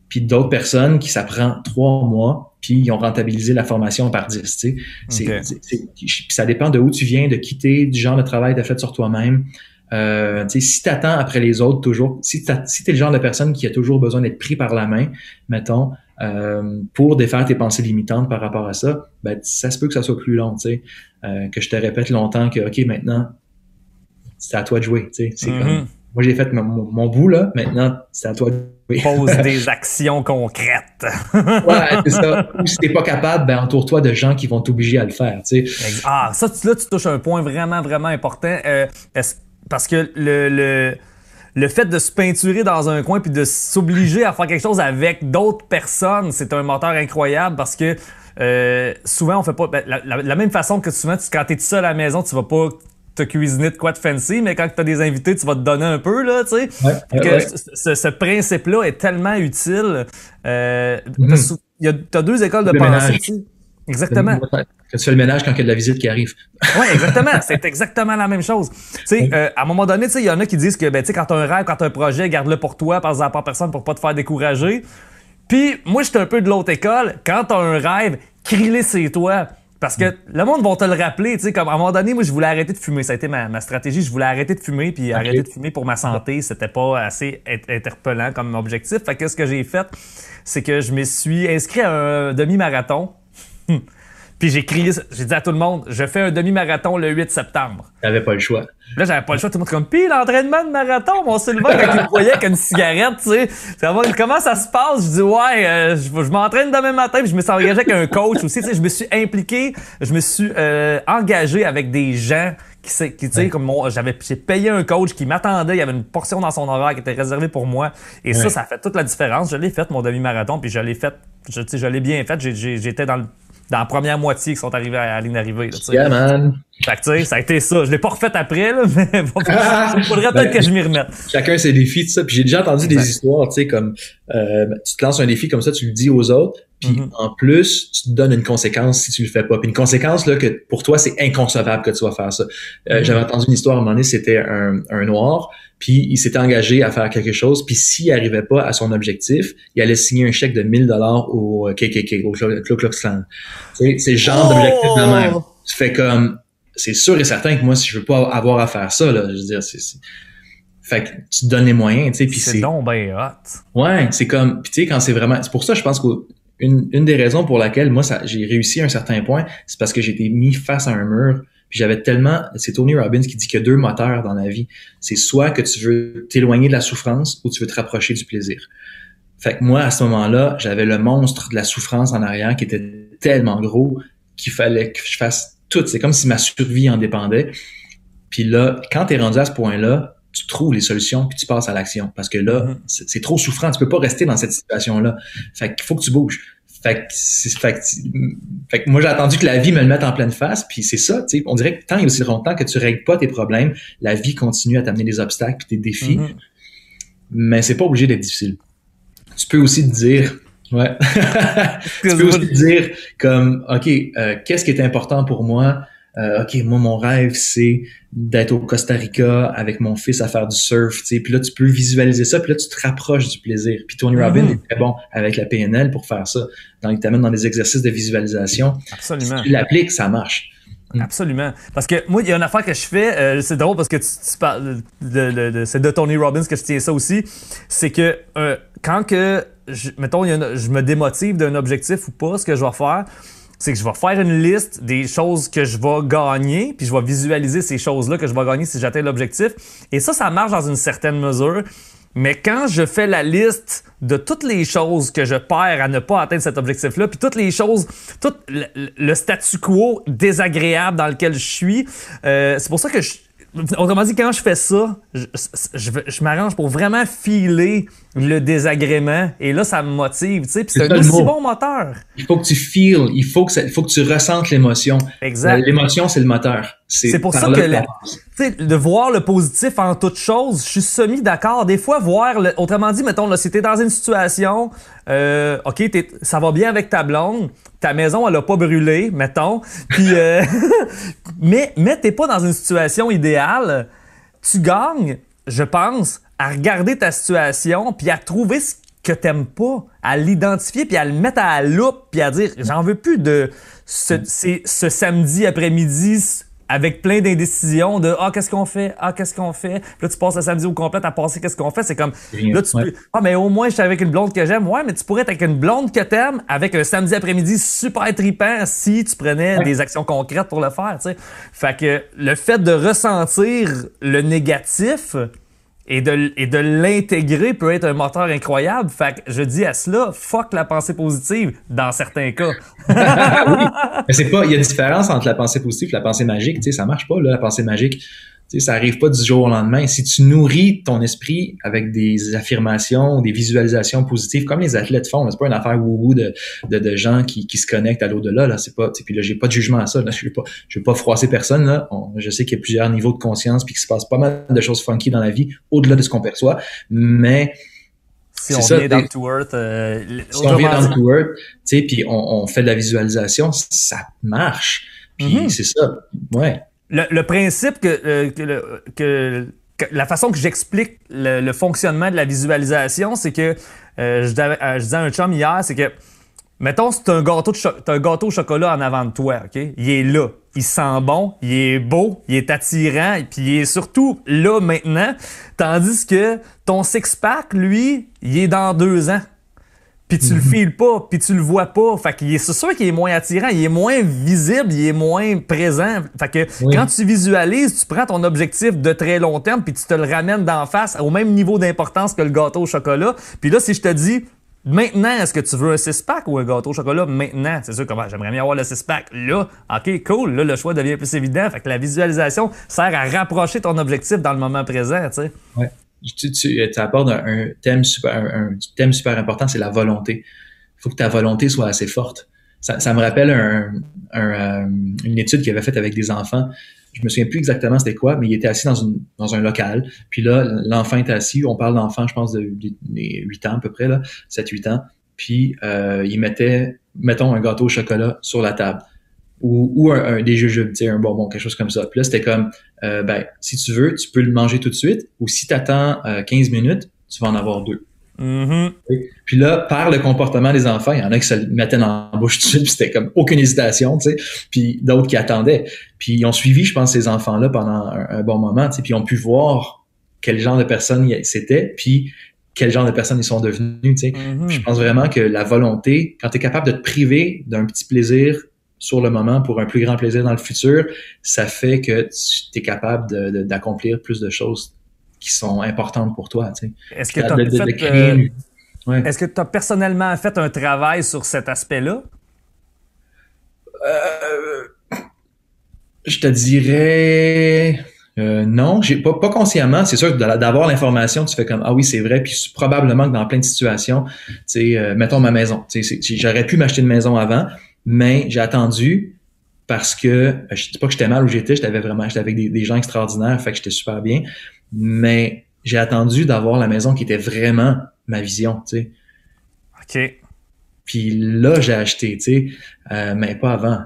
Puis d'autres personnes qui ça prend 3 mois, puis ils ont rentabilisé la formation par 10, tu sais. Puis ça dépend de où tu viens, de quitter, du genre de travail que tu as fait sur toi-même. Tu sais, si tu attends après les autres toujours, si t'es le genre de personne qui a toujours besoin d'être pris par la main, mettons, pour défaire tes pensées limitantes par rapport à ça, ben ça se peut que ça soit plus long, tu sais. Que je te répète longtemps que OK, maintenant, c'est à toi de jouer, tu sais. C'est comme... Moi, j'ai fait mon bout, là. Maintenant, c'est à toi de jouer. Pose des actions concrètes. Ouais, c'est ça. Ou si t'es pas capable, ben entoure-toi de gens qui vont t'obliger à le faire, tu sais. Ah, ça, là, tu touches un point vraiment, vraiment important. Parce que le fait de se peinturer dans un coin puis de s'obliger à faire quelque chose avec d'autres personnes, c'est un moteur incroyable parce que souvent, on fait pas... la même façon que souvent, quand t'es tout seul à la maison, tu vas pas... te cuisiner de quoi de fancy, mais quand tu as des invités, tu vas te donner un peu, là, tu sais. Ce principe-là est tellement utile. T'as 2 écoles de pensée ici. Exactement. Quand tu fais le ménage quand il y a de la visite qui arrive. Oui, exactement. C'est exactement la même chose. Tu sais, à un moment donné, tu sais, il y en a qui disent que, ben, tu sais, quand t'as un rêve, quand t'as un projet, garde-le pour toi, parle-en pas à personne pour pas te faire décourager. Puis, moi, j'étais un peu de l'autre école. Quand t'as un rêve, crie-le, c'est toi. Parce que le monde va te le rappeler, tu sais, comme à un moment donné, moi, je voulais arrêter de fumer. Ça a été ma stratégie. Je voulais arrêter de fumer, puis arrêter de fumer pour ma santé, c'était pas assez interpellant comme objectif. Fait que ce que j'ai fait, c'est que je me suis inscrit à un demi-marathon. Puis j'ai dit à tout le monde, je fais un demi-marathon le 8 septembre. T'avais pas le choix. Là, j'avais pas le choix. Tout le monde comme, pis l'entraînement de marathon, mon Sylvain, quand il me voyait avec une cigarette, tu sais. Comment ça se passe? Je dis, ouais, je m'entraîne demain matin. Puis je me suis engagé avec un coach aussi, tu sais. Je me suis impliqué, je me suis engagé avec des gens qui tu sais, comme j'ai payé un coach qui m'attendait. Il y avait une portion dans son horaire qui était réservée pour moi. Et ça a fait toute la différence. Je l'ai fait, mon demi-marathon, puis je l'ai fait, je l'ai bien fait. J'étais dans la première moitié qui sont arrivés à la ligne d'arrivée. Yeah, man. Fait que, tu sais, ça a été ça. Je l'ai pas refait après, là, mais il faudrait peut-être que je m'y remette. Chacun ses défis, tout ça. Puis j'ai déjà entendu des histoires, tu sais, comme tu te lances un défi comme ça, tu le dis aux autres, Puis en plus, tu te donnes une conséquence si tu le fais pas. Puis une conséquence là que pour toi, c'est inconcevable que tu vas faire ça. J'avais entendu une histoire à un moment donné, c'était un noir, puis il s'était engagé à faire quelque chose, puis s'il arrivait pas à son objectif, il allait signer un chèque de $1000 au KKK, au Ku Klux Klan. C'est le genre d'objectif de même. Tu fais comme, c'est sûr et certain que moi, si je veux pas avoir à faire ça, là, je veux dire, fait que tu te donnes les moyens, tu sais, puis c'est donc ben hot. Ouais, c'est comme, puis tu sais, quand c'est vraiment, c'est pour ça, je pense qu'une des raisons pour laquelle moi, j'ai réussi à un certain point, c'est parce que j'ai été mis face à un mur, puis j'avais tellement, c'est Tony Robbins qui dit qu'il y a deux moteurs dans la vie. C'est soit que tu veux t'éloigner de la souffrance ou tu veux te rapprocher du plaisir. Fait que moi, à ce moment-là, j'avais le monstre de la souffrance en arrière qui était tellement gros qu'il fallait que je fasse tout. C'est comme si ma survie en dépendait. Puis là, quand t'es rendu à ce point-là, tu trouves les solutions puis tu passes à l'action. Parce que là, c'est trop souffrant. Tu peux pas rester dans cette situation-là. Fait qu'il faut que tu bouges. Fait que moi, j'ai attendu que la vie me le mette en pleine face. Puis c'est ça, tu sais. On dirait que tant et aussi longtemps que tu règles pas tes problèmes, la vie continue à t'amener des obstacles puis des défis. Mais c'est pas obligé d'être difficile. Tu peux aussi te dire... Ouais. Tu peux aussi te dire comme, OK, qu'est-ce qui est important pour moi? OK, moi, mon rêve, c'est d'être au Costa Rica avec mon fils à faire du surf, tu sais. Puis là, tu peux visualiser ça, puis là, tu te rapproches du plaisir. Puis Tony Robbins est très bon avec la PNL pour faire ça. Donc, il t'amène dans des exercices de visualisation. Absolument. Si tu l'appliques, ça marche. Absolument. Parce que moi, il y a une affaire que je fais, c'est drôle parce que tu parles c'est de Tony Robbins que je tiens ça aussi, c'est que quand que, mettons, je me démotive d'un objectif ou pas, ce que je vais faire, c'est que je vais faire une liste des choses que je vais gagner, puis je vais visualiser ces choses-là que je vais gagner si j'atteins l'objectif. Et ça marche dans une certaine mesure. Mais quand je fais la liste de toutes les choses que je perds à ne pas atteindre cet objectif-là, puis toutes les choses, tout le statu quo désagréable dans lequel je suis, c'est pour ça que autrement dit, quand je fais ça, je m'arrange pour vraiment filer le désagrément. Et là, ça me motive, tu sais. Puis c'est un aussi bon moteur. Il faut que tu feels, il faut que tu ressentes l'émotion. Exact. L'émotion, c'est le moteur. C'est pour ça que de voir le positif en toute chose, je suis semi-d'accord. Des fois, autrement dit, mettons, là, si t'es dans une situation, OK, ça va bien avec ta blonde, ta maison, elle a pas brûlé, mettons, puis mais t'es pas dans une situation idéale, tu gagnes, je pense, à regarder ta situation puis à trouver ce que t'aimes pas, à l'identifier puis à le mettre à la loupe puis à dire j'en veux plus de ce samedi après-midi avec plein d'indécisions de qu'est-ce qu'on fait, qu'est-ce qu'on fait. Puis là tu passes le samedi au complet à penser qu'est-ce qu'on fait, c'est comme là tu peux mais au moins je suis avec une blonde que j'aime. Ouais, mais tu pourrais être avec une blonde que t'aimes avec un samedi après-midi super trippant si tu prenais des actions concrètes pour le faire, tu sais. Fait que le fait de ressentir le négatif et de l'intégrer peut être un moteur incroyable. Fait que je dis à cela, fuck la pensée positive dans certains cas. Oui, mais c'est pas, il y a une différence entre la pensée positive et la pensée magique, tu sais, ça marche pas, là, la pensée magique. Tu sais, ça arrive pas du jour au lendemain. Si tu nourris ton esprit avec des affirmations, des visualisations positives, comme les athlètes font, c'est pas une affaire wouhou de gens qui se connectent à l'au-delà, là, c'est pas, tu sais, puis là, j'ai pas de jugement à ça, là, je veux pas froisser personne, là. Je sais qu'il y a plusieurs niveaux de conscience puis qu'il se passe pas mal de choses funky dans la vie, au-delà de ce qu'on perçoit, mais si on vient down to earth, si on vient down to earth, tu sais, puis on fait de la visualisation, ça marche. Puis c'est ça, ouais. Le principe que la façon que j'explique le fonctionnement de la visualisation, c'est que je disais à un chum hier, c'est que mettons c'est un gâteau au chocolat en avant de toi, OK? Il est là, il sent bon, il est beau, il est attirant, et puis il est surtout là maintenant, tandis que ton six-pack, lui, il est dans 2 ans. Puis tu le files pas, puis tu le vois pas. Fait que c'est sûr qu'il est moins attirant, il est moins visible, il est moins présent. Fait que quand tu visualises, tu prends ton objectif de très long terme, puis tu te le ramènes d'en face au même niveau d'importance que le gâteau au chocolat. Puis là, si je te dis, maintenant, est-ce que tu veux un 6-pack ou un gâteau au chocolat? Maintenant, c'est sûr que j'aimerais bien avoir le 6-pack. Là, OK, cool, là, le choix devient plus évident. Fait que la visualisation sert à rapprocher ton objectif dans le moment présent, tu sais. Ouais. Tu apportes un thème super important, c'est la volonté. Il faut que ta volonté soit assez forte. Ça me rappelle une étude qu'il avait faite avec des enfants. Je me souviens plus exactement c'était quoi, mais il était assis dans un local. Puis là, l'enfant était assis. On parle d'enfant, je pense, de 8 ans à peu près, là, 7-8 ans. puis il mettait, mettons, un gâteau au chocolat sur la table ou des jujubes, tu sais, un bonbon, quelque chose comme ça. Puis là, c'était comme, ben, si tu veux, tu peux le manger tout de suite, ou si tu attends 15 minutes, tu vas en avoir 2. Mm-hmm. Puis là, par le comportement des enfants, il y en a qui se le mettaient dans la bouche tout de suite, puis c'était comme aucune hésitation, tu sais, puis d'autres qui attendaient. Puis ils ont suivi, je pense, ces enfants-là pendant un bon moment, tu sais, puis ils ont pu voir quel genre de personnes c'était, puis quel genre de personnes ils sont devenus, tu sais. Mm-hmm. Je pense vraiment que la volonté, quand tu es capable de te priver d'un petit plaisir sur le moment pour un plus grand plaisir dans le futur, ça fait que tu es capable d'accomplir plus de choses qui sont importantes pour toi, tu sais. Est-ce que tu as personnellement fait un travail sur cet aspect-là? Je te dirais non, j'ai pas consciemment. C'est sûr que d'avoir l'information, tu fais comme ah oui c'est vrai. Puis probablement que dans plein de situations, tu sais, mettons ma maison. Tu sais, j'aurais pu m'acheter une maison avant, mais j'ai attendu parce que je dis pas que j'étais mal où j'étais avec des gens extraordinaires, fait que j'étais super bien. Mais j'ai attendu d'avoir la maison qui était vraiment ma vision, tu sais. OK. Puis là, j'ai acheté, tu sais, mais pas avant.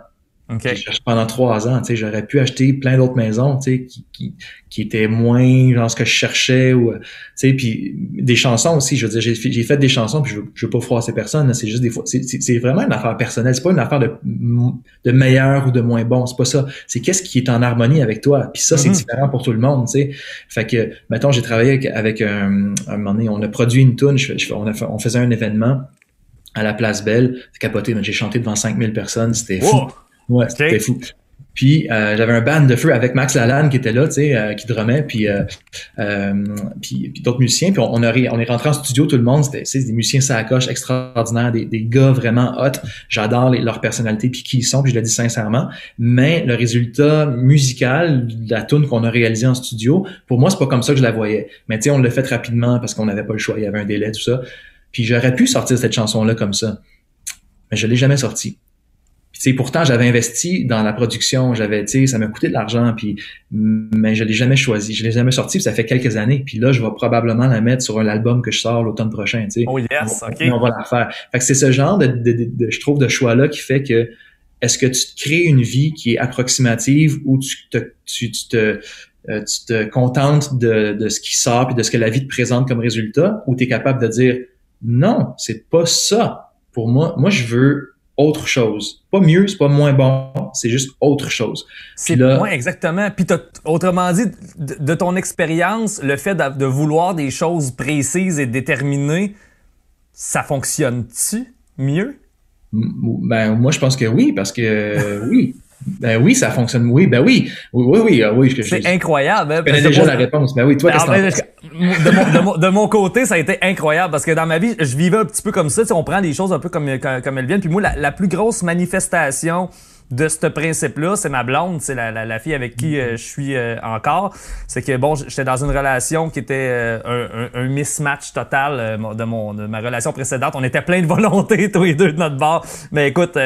Okay. J'ai cherché pendant 3 ans, tu sais, j'aurais pu acheter plein d'autres maisons, tu sais, qui étaient moins genre ce que je cherchais ou, tu sais, puis des chansons aussi, je veux dire, j'ai fait des chansons puis je veux pas froisser personne, c'est juste des fois, c'est vraiment une affaire personnelle, c'est pas une affaire de meilleur ou de moins bon, c'est pas ça, c'est qu'est-ce qui est en harmonie avec toi, puis ça c'est différent pour tout le monde, tu sais, fait que, mettons, j'ai travaillé avec un moment donné, on a produit une toune, on faisait un événement à la Place Belle, c'est capoté, j'ai chanté devant 5000 personnes, c'était fou. Ouais, c'était fou. Puis j'avais un band de feu avec Max Lalanne qui était là, tu sais, qui drummait, puis d'autres musiciens. Puis on est rentré en studio, tout le monde, c'était des musiciens sacoches extraordinaires, des gars vraiment hot. J'adore leur personnalité puis qui ils sont, puis je le dis sincèrement. Mais le résultat musical de la tune qu'on a réalisée en studio, pour moi c'est pas comme ça que je la voyais. Mais tu sais, on l'a fait rapidement parce qu'on n'avait pas le choix, il y avait un délai, tout ça. Puis j'aurais pu sortir cette chanson-là comme ça, mais je l'ai jamais sortie. Puis, pourtant, j'avais investi dans la production, ça m'a coûté de l'argent, mais je l'ai jamais choisi, je l'ai jamais sorti, puis ça fait quelques années. Puis là, je vais probablement la mettre sur l'album que je sors l'automne prochain, tu sais. Oh yes, OK. On va la faire. Fait que c'est ce genre je trouve, de choix-là qui fait que est-ce que tu te crées une vie qui est approximative ou tu te contentes de ce qui sort puis de ce que la vie te présente comme résultat, ou tu es capable de dire non, c'est pas ça. Pour moi, je veux autre chose. Pas mieux, c'est pas moins bon, c'est juste autre chose. C'est moins exactement. Puis autrement dit, de ton expérience, le fait de vouloir des choses précises et déterminées, ça fonctionne-tu mieux? Ben moi je pense que oui, parce que oui. Ben oui, ça fonctionne. Oui, ben oui. Oui. C'est incroyable. Hein, je connais déjà la réponse. Ben oui, toi, qu'est-ce que de mon côté, ça a été incroyable parce que dans ma vie, je vivais un petit peu comme ça. On prend les choses un peu comme elles viennent. Puis moi, la plus grosse manifestation de ce principe-là, c'est ma blonde, c'est la fille avec qui je suis encore. C'est que bon, j'étais dans une relation qui était un mismatch total de ma relation précédente. On était plein de volonté tous les deux de notre bord, mais écoute,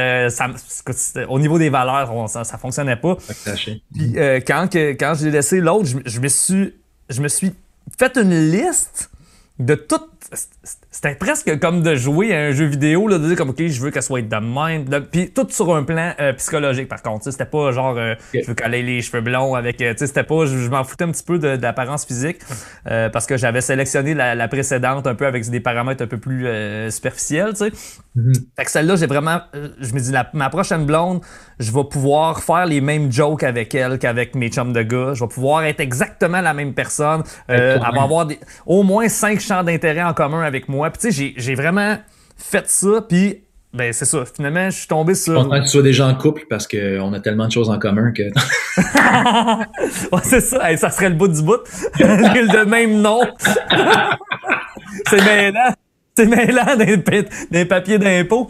au niveau des valeurs, ça fonctionnait pas. Puis quand j'ai laissé l'autre, je me suis fait une liste de toutes. C'était presque comme de jouer à un jeu vidéo, là, de dire comme ok, je veux qu'elle soit de même, puis tout sur un plan psychologique. Par contre, c'était pas genre je veux qu'elle ait les cheveux blonds avec, c'était pas, je m'en foutais un petit peu de l'apparence physique parce que j'avais sélectionné la précédente un peu avec des paramètres un peu plus superficiels, tu sais. Fait que celle-là, j'ai vraiment, je me dis ma prochaine blonde, je vais pouvoir faire les mêmes jokes avec elle qu'avec mes chums de gars. Je vais pouvoir être exactement la même personne. Elle va avoir au moins 5 champs d'intérêt en commun avec moi. Puis tu sais, j'ai vraiment fait ça. Puis ben c'est ça. Finalement, je suis tombé sur. Je suis content que tu sois déjà en couple parce qu'on a tellement de choses en commun que. Ouais, c'est ça. Hey, ça serait le bout du bout. Le même nom. C'est mêlant. C'est mêlant des papiers d'impôt.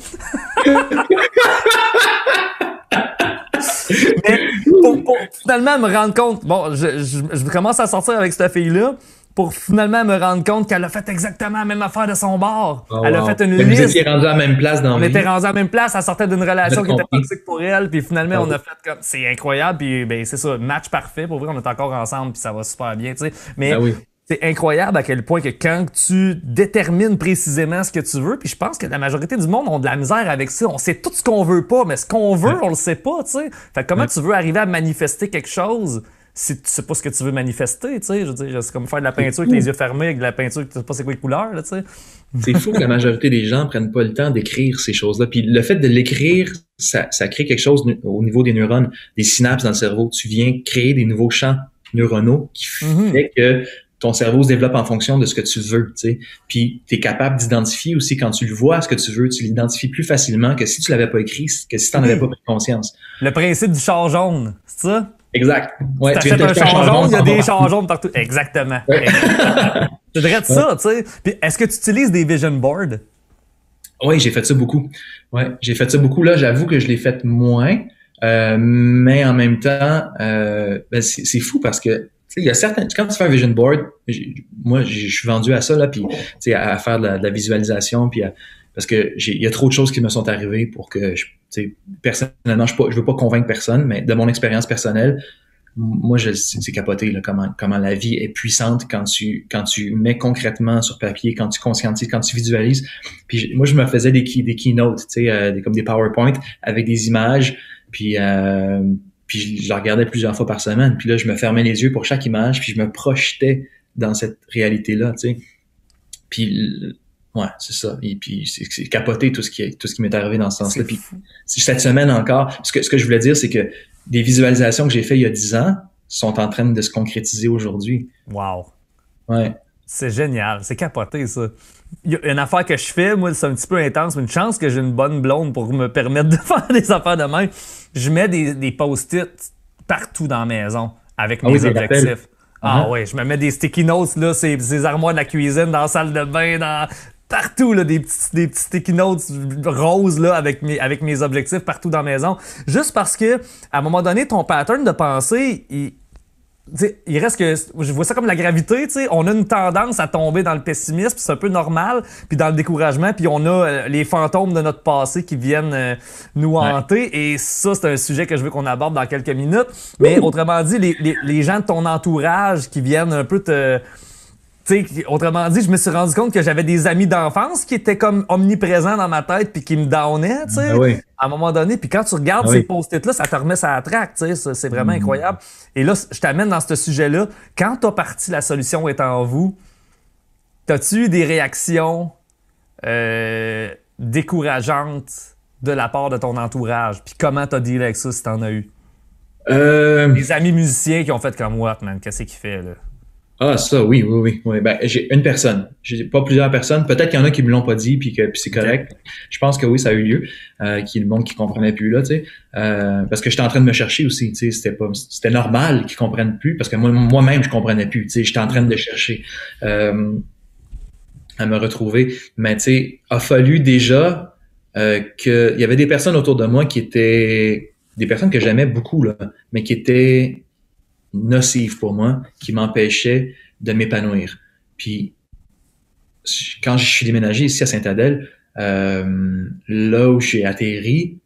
Mais pour finalement me rendre compte, bon, je commence à sortir avec cette fille-là pour finalement me rendre compte qu'elle a fait exactement la même affaire de son bord. Oh, elle a fait une liste. Vous étiez rendus à la même place dans On était rendus à la même place, elle sortait d'une relation qui était toxique pour elle, puis finalement Oh. on a fait comme c'est incroyable, puis ben c'est ça, match parfait. Pour vrai, on est encore ensemble, puis ça va super bien, tu sais. Mais Ah oui. C'est incroyable à quel point que quand tu détermines précisément ce que tu veux, puis je pense que la majorité du monde ont de la misère avec ça. On sait tout ce qu'on veut pas, mais ce qu'on veut, on le sait pas, tu sais. Fait que comment tu veux arriver à manifester quelque chose si tu sais pas ce que tu veux manifester, tu sais? Je veux dire, c'est comme faire de la peinture avec les yeux fermés, avec de la peinture que tu sais pas c'est quoi les couleurs, là, tu sais. C'est fou que la majorité des gens prennent pas le temps d'écrire ces choses-là. Puis le fait de l'écrire, ça crée quelque chose au niveau des neurones, des synapses dans le cerveau. Tu viens créer des nouveaux champs neuronaux qui fait que ton cerveau se développe en fonction de ce que tu veux, tu sais. Puis tu es capable d'identifier aussi quand tu le vois, ce que tu veux, tu l'identifies plus facilement que si tu l'avais pas écrit, que si tu n'en avais pas pris conscience. Le principe du char jaune, c'est ça? Exact. Ouais, tu achètes un char jaune, il y a des chars jaunes partout. Exactement. Ouais. C'est vrai de ça, tu sais. Puis est-ce que tu utilises des vision boards? Oui, j'ai fait ça beaucoup. Ouais, j'ai fait ça beaucoup. Là, j'avoue que je l'ai fait moins. Mais en même temps, ben c'est fou parce que il y a certains, quand tu fais un vision board, moi, je suis vendu à ça, là, puis, à faire de la visualisation, puis parce que il y a trop de choses qui me sont arrivées pour que, personnellement, je veux pas convaincre personne, mais de mon expérience personnelle, moi, c'est capoté, là, comment la vie est puissante quand tu mets concrètement sur papier, quand tu conscientises, quand tu visualises. Puis, moi, je me faisais des keynotes, comme des PowerPoint avec des images, puis je la regardais plusieurs fois par semaine. Puis là, je me fermais les yeux pour chaque image, puis je me projetais dans cette réalité-là, tu sais. Puis, ouais, c'est ça. Et puis, c'est capoté tout ce qui m'est arrivé dans ce sens-là. Puis, cette semaine encore, ce que je voulais dire, c'est que des visualisations que j'ai fait il y a 10 ans sont en train de se concrétiser aujourd'hui. Wow. Ouais. C'est génial. C'est capoté, ça. Il y a une affaire que je fais, moi, c'est un petit peu intense, mais une chance que j'ai une bonne blonde pour me permettre de faire des affaires de même. Je mets des post-it partout dans la maison avec mes objectifs. Ah ouais, je me mets des sticky notes, là, ces armoires de la cuisine, dans la salle de bain, partout, là, des petits sticky notes roses, là, avec mes objectifs partout dans la maison. Juste parce que, à un moment donné, ton pattern de pensée, il reste que, je vois ça comme la gravité, tu sais, on a une tendance à tomber dans le pessimisme, c'est un peu normal, puis dans le découragement, puis on a les fantômes de notre passé qui viennent nous hanter, et ça, c'est un sujet que je veux qu'on aborde dans quelques minutes, mais autrement dit, les gens de ton entourage qui viennent un peu autrement dit, je me suis rendu compte que j'avais des amis d'enfance qui étaient comme omniprésents dans ma tête puis qui me downaient, tu sais, à un moment donné. Puis quand tu regardes ces post-it-là, ça te remet ça à traque, tu sais, c'est vraiment incroyable. Et là, je t'amène dans ce sujet-là. Quand t'as parti La solution est en vous, t'as-tu eu des réactions décourageantes de la part de ton entourage? Puis comment t'as dealé avec ça si t'en as eu? Des amis musiciens qui ont fait comme what, man, qu'est-ce qu'il fait, là? Ah, ça, oui. Ben, j'ai une personne. J'ai pas plusieurs personnes. Peut-être qu'il y en a qui me l'ont pas dit puis c'est correct. Je pense que oui, ça a eu lieu. Qui est le monde qui comprenait plus, là, tu sais. Parce que j'étais en train de me chercher aussi, tu sais. C'était normal qu'ils comprennent plus parce que moi-même, je comprenais plus, tu sais. J'étais en train de chercher, à me retrouver. Mais, tu sais, a fallu déjà, il y avait des personnes autour de moi qui étaient des personnes que j'aimais beaucoup, là, mais qui étaient nocive pour moi, qui m'empêchait de m'épanouir. Puis, quand je suis déménagé ici à Saint-Adèle, là où j'ai atterri,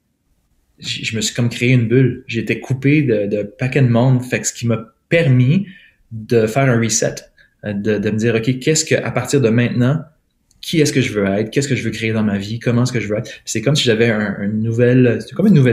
je me suis comme créé une bulle. J'étais coupé de paquet de monde, fait que ce qui m'a permis de faire un reset, de me dire, OK, qu'est-ce que, à partir de maintenant, qui est-ce que je veux être? Qu'est-ce que je veux créer dans ma vie? Comment est-ce que je veux être? Puis c'est comme si j'avais une nouvelle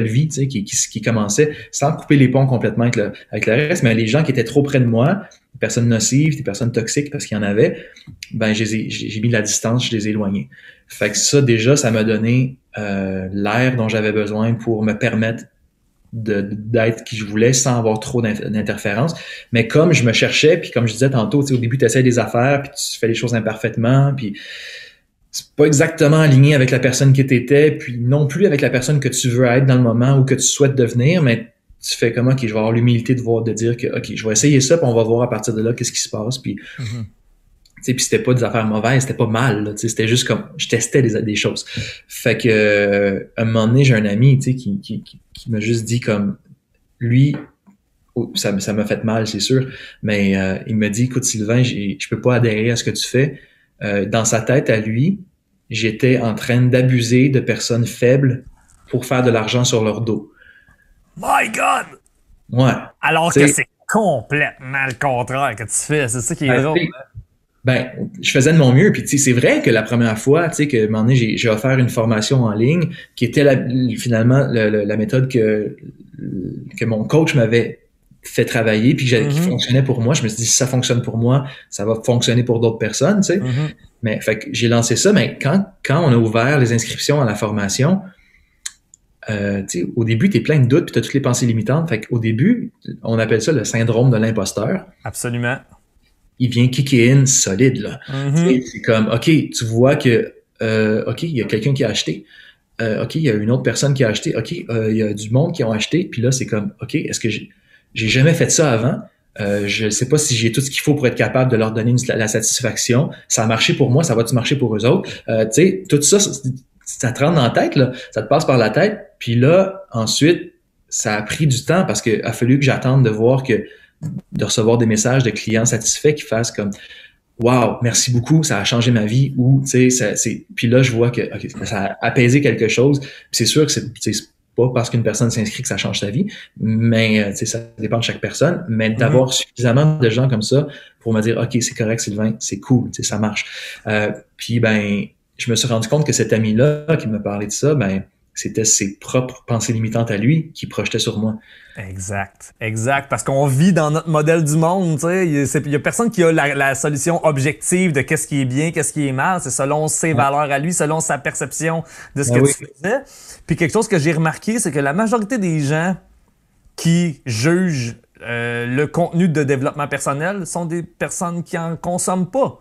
vie, tu sais, qui commençait sans couper les ponts complètement avec le reste. Mais les gens qui étaient trop près de moi, des personnes nocives, des personnes toxiques parce qu'il y en avait, ben, j'ai mis de la distance, je les ai éloignés. Fait que ça, déjà, ça m'a donné, l'air dont j'avais besoin pour me permettre d'être qui je voulais sans avoir trop d'interférences. Mais comme je me cherchais, puis comme je disais tantôt, au début, tu essaies des affaires, puis tu fais les choses imparfaitement, puis c'est pas exactement aligné avec la personne que tu étais, puis non plus avec la personne que tu veux être dans le moment ou que tu souhaites devenir, mais tu fais comment, OK, je vais avoir l'humilité de dire que, OK, je vais essayer ça, puis on va voir à partir de là qu'est-ce qui se passe, puis puis c'était pas des affaires mauvaises, c'était pas mal, là, c'était juste comme je testais des choses. Fait que à un moment donné, j'ai un ami, qui m'a juste dit comme lui, ça m'a fait mal, c'est sûr, mais il m'a dit, écoute Sylvain, je peux pas adhérer à ce que tu fais. Dans sa tête à lui, j'étais en train d'abuser de personnes faibles pour faire de l'argent sur leur dos. My God! Ouais. Alors que c'est complètement le contraire que tu fais. C'est ça qui est drôle. Ben, je faisais de mon mieux. Puis, tu sais, c'est vrai que la première fois, tu sais, que, à un moment donné, j'ai offert une formation en ligne qui était finalement la méthode que mon coach m'avait fait travailler puis qui fonctionnait pour moi. Je me suis dit, si ça fonctionne pour moi, ça va fonctionner pour d'autres personnes, tu sais. Mais, fait que j'ai lancé ça. Mais quand on a ouvert les inscriptions à la formation, tu sais, au début, t'es plein de doutes puis t'as toutes les pensées limitantes. Fait qu'au début, on appelle ça le syndrome de l'imposteur. Absolument. Il vient kicker in solide, là. C'est comme, OK, tu vois que, OK, il y a quelqu'un qui a acheté. OK, il y a une autre personne qui a acheté. OK, il y a du monde qui ont acheté. Puis là, c'est comme, OK, est-ce que j'ai jamais fait ça avant? Je ne sais pas si j'ai tout ce qu'il faut pour être capable de leur donner la satisfaction. Ça a marché pour moi, ça va-tu marcher pour eux autres? Tu sais, tout ça, ça te rentre dans la tête, là. Ça te passe par la tête. Puis là, ensuite, ça a pris du temps parce qu'il a fallu que j'attende de recevoir des messages de clients satisfaits qui fassent comme wow, merci beaucoup, ça a changé ma vie, ou tu sais, puis là je vois que ça a apaisé quelque chose. Puis c'est sûr que c'est pas parce qu'une personne s'inscrit que ça change sa vie, mais tu sais, ça dépend de chaque personne, mais d'avoir suffisamment de gens comme ça pour me dire OK, c'est correct Sylvain, c'est cool, tu sais, ça marche. Puis ben je me suis rendu compte que cet ami-là qui me parlait de ça, ben c'était ses propres pensées limitantes à lui qui projetaient sur moi. Exact. Parce qu'on vit dans notre modèle du monde, tu sais. Il y a personne qui a la solution objective de qu'est-ce qui est bien, qu'est-ce qui est mal. C'est selon ses valeurs à lui, selon sa perception de ce que tu faisais. Puis quelque chose que j'ai remarqué, c'est que la majorité des gens qui jugent le contenu de développement personnel sont des personnes qui en consomment pas.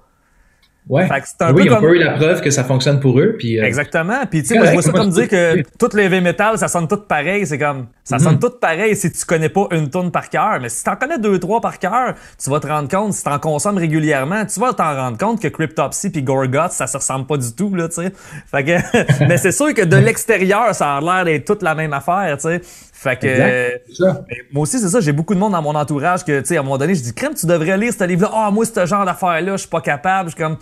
Ouais. Oui, ils ont pas eu la preuve que ça fonctionne pour eux. Puis, exactement. Puis tu sais, moi je vois ça comme dire que tout le heavy metal, ça sonne tout pareil. C'est comme ça sonne tout pareil si tu connais pas une tune par cœur. Mais si t'en connais 2-3 par cœur, tu vas te rendre compte, si t'en consommes régulièrement, tu vas t'en rendre compte que Cryptopsy puis Gorguts, ça se ressemble pas du tout, là, tu sais. Fait que, mais c'est sûr que de l'extérieur, ça a l'air d'être toute la même affaire, tu sais. Fait que moi aussi c'est ça, j'ai beaucoup de monde dans mon entourage que tu sais à un moment donné je dis crème tu devrais lire ce livre là. Moi ce genre d'affaires là, je suis pas capable, je suis comme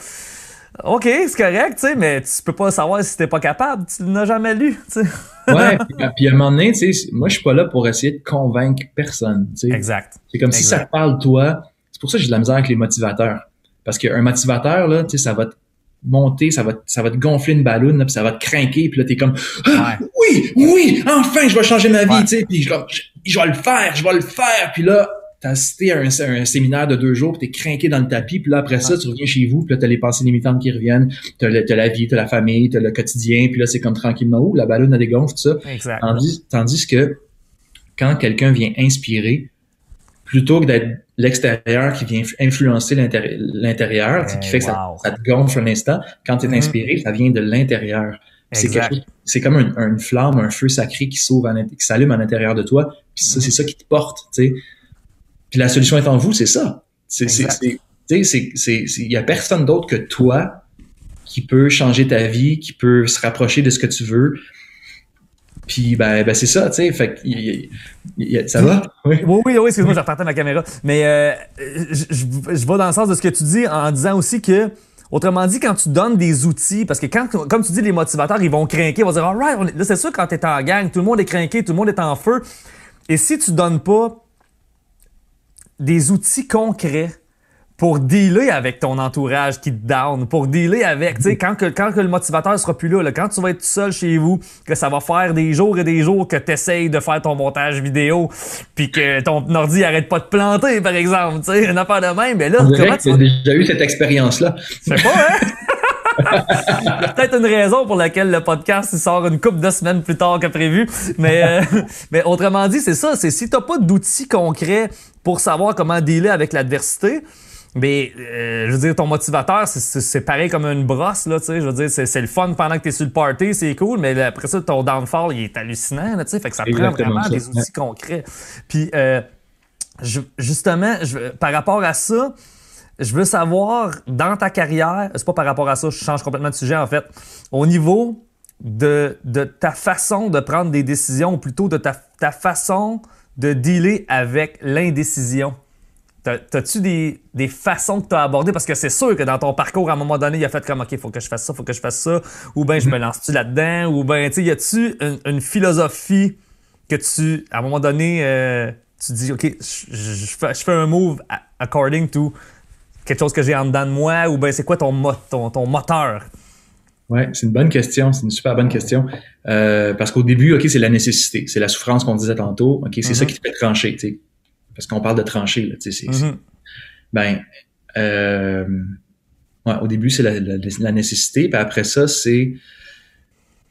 OK, c'est correct, tu sais, mais tu peux pas savoir si t'es pas capable, tu l'as jamais lu, tu sais. Ouais, puis à un moment donné, tu sais, moi je suis pas là pour essayer de convaincre personne, tu sais. Exact. C'est comme si ça te parle toi. C'est pour ça que j'ai de la misère avec les motivateurs. Parce qu'un motivateur là, tu sais, ça va te monter, ça va te gonfler une balloune, puis ça va te craquer, puis là t'es comme oui, enfin je vais changer ma vie, tu sais, puis je vais le faire, puis là t'as assisté à un séminaire de 2 jours, puis t'es craqué dans le tapis, puis là après ça tu reviens chez vous, puis là t'as les pensées limitantes qui reviennent, t'as la vie, t'as la famille, t'as le quotidien, puis là c'est comme tranquillement la balloune elle dégonfle, tout ça. Exact. Tandis que quand quelqu'un vient inspirer, plutôt que d'être l'extérieur qui vient influencer l'intérieur, qui fait que ça te gonfle un instant. Quand tu es inspiré, ça vient de l'intérieur. C'est comme une flamme, un feu sacré qui s'allume à l'intérieur de toi. Puis ça, c'est ça qui te porte, tu sais. Puis la solution est en vous, c'est ça. Il y a personne d'autre que toi qui peut changer ta vie, qui peut se rapprocher de ce que tu veux. Puis ben c'est ça, tu sais, fait que ça va? Oui, excuse-moi, j'ai reparté ma caméra. Mais je vais dans le sens de ce que tu dis en disant aussi que, autrement dit, quand tu donnes des outils, parce que comme tu dis, les motivateurs, ils vont craquer, ils vont dire, alright, là c'est sûr quand t'es en gang, tout le monde est craqué, tout le monde est en feu. Et si tu donnes pas des outils concrets pour dealer avec ton entourage qui te down, pour dealer avec, tu sais, quand que le motivateur sera plus là, quand tu vas être tout seul chez vous, que ça va faire des jours et des jours que tu essayes de faire ton montage vidéo, puis que ton ordi arrête pas de planter, par exemple, tu sais, une affaire de même, mais là, comment tu as déjà eu cette expérience-là? Je sais pas, hein? Il y a peut-être une raison pour laquelle le podcast il sort une couple de semaines plus tard que prévu. Mais autrement dit, c'est ça. C'est si t'as pas d'outils concrets pour savoir comment dealer avec l'adversité, mais je veux dire, ton motivateur, c'est pareil comme une brosse, là, tu sais. Je veux dire, c'est le fun pendant que t'es sur le party, c'est cool, mais après ça, ton downfall, il est hallucinant, là, tu sais. Fait que ça prend vraiment des outils concrets. Puis, justement, par rapport à ça, je veux savoir, dans ta carrière, c'est pas par rapport à ça, je change complètement de sujet, en fait, au niveau de ta façon de prendre des décisions, ou plutôt de ta façon de dealer avec l'indécision. T'as-tu des façons que tu as abordées? Parce que c'est sûr que dans ton parcours, à un moment donné, il a fait comme, OK, faut que je fasse ça, ou bien je me lance-tu là-dedans, ou bien, tu sais, y a-tu une philosophie que à un moment donné, tu dis, OK, je fais un move according to quelque chose que j'ai en dedans de moi, ou ben c'est quoi ton moteur? Ouais, c'est une bonne question, c'est une super bonne question. Parce qu'au début, OK, c'est la nécessité, c'est la souffrance qu'on disait tantôt. OK, c'est ça qui te fait trancher, tu sais. Parce qu'on parle de trancher, là, tu sais. Ouais, au début, c'est la nécessité, puis après ça, c'est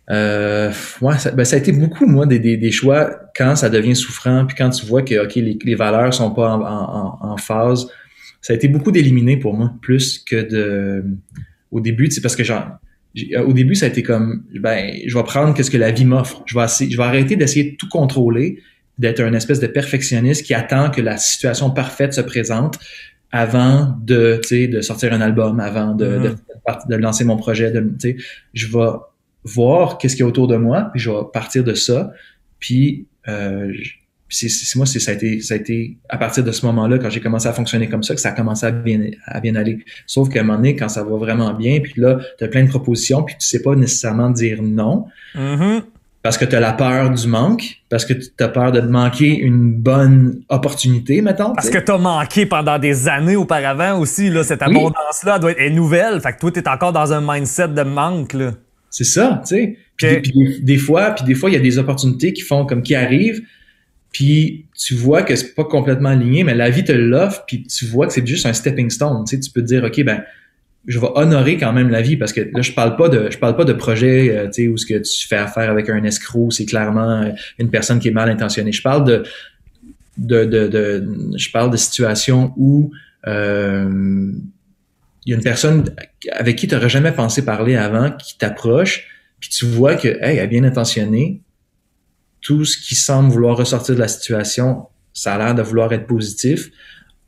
ça a été beaucoup, moi, des choix quand ça devient souffrant, puis quand tu vois que OK, les valeurs sont pas en phase. Ça a été beaucoup d'éliminer pour moi, plus que au début, c'est parce que au début, ça a été comme, je vais prendre qu'est-ce que la vie m'offre. Je vais arrêter d'essayer de tout contrôler, d'être un espèce de perfectionniste qui attend que la situation parfaite se présente avant de sortir un album, avant de lancer mon projet. Je vais voir qu'est-ce qu'il y a autour de moi, puis je vais partir de ça. Puis ça a été à partir de ce moment-là, quand j'ai commencé à fonctionner comme ça, que ça a commencé à bien aller. Sauf qu'à un moment donné, quand ça va vraiment bien, puis là, tu as plein de propositions, puis tu sais pas nécessairement dire non. Parce que tu as la peur du manque, parce que tu as peur de manquer une bonne opportunité, mettons. Parce que tu as manqué pendant des années auparavant aussi, là, cette abondance-là est nouvelle. Fait que toi, tu es encore dans un mindset de manque, là. C'est ça, tu sais. Puis des fois, il y a des opportunités qui arrivent, puis tu vois que c'est pas complètement aligné, mais la vie te l'offre, puis tu vois que c'est juste un stepping stone. Tu sais, tu peux te dire, OK, je vais honorer quand même la vie, parce que là, je parle pas de projet, tu sais, où ce que tu fais affaire avec un escroc, c'est clairement une personne qui est mal intentionnée. Je parle je parle de situations où il y a une personne avec qui tu n'aurais jamais pensé parler avant, qui t'approche, puis tu vois que, elle est bien intentionnée. Tout ce qui semble vouloir ressortir de la situation, ça a l'air de vouloir être positif.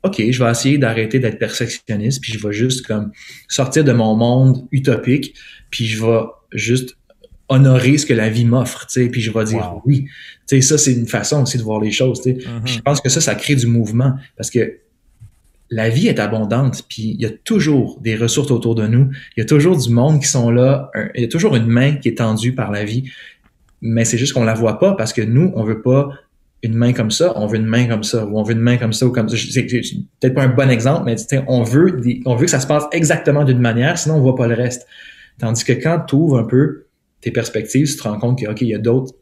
OK, je vais essayer d'arrêter d'être perfectionniste, puis je vais juste comme sortir de mon monde utopique, puis je vais juste honorer ce que la vie m'offre, tu sais, puis je vais dire oui. Tu sais, ça, c'est une façon aussi de voir les choses, tu sais. Je pense que ça crée du mouvement, parce que la vie est abondante, puis il y a toujours des ressources autour de nous. Il y a toujours du monde qui sont là. Il y a toujours une main qui est tendue par la vie. Mais c'est juste qu'on la voit pas parce que nous, on veut pas une main comme ça, on veut une main comme ça, ou on veut une main comme ça, ou comme ça. C'est peut-être pas un bon exemple, mais on veut que ça se passe exactement d'une manière, sinon on voit pas le reste. Tandis que quand tu ouvres un peu tes perspectives, tu te rends compte que, OK, il y a d'autres.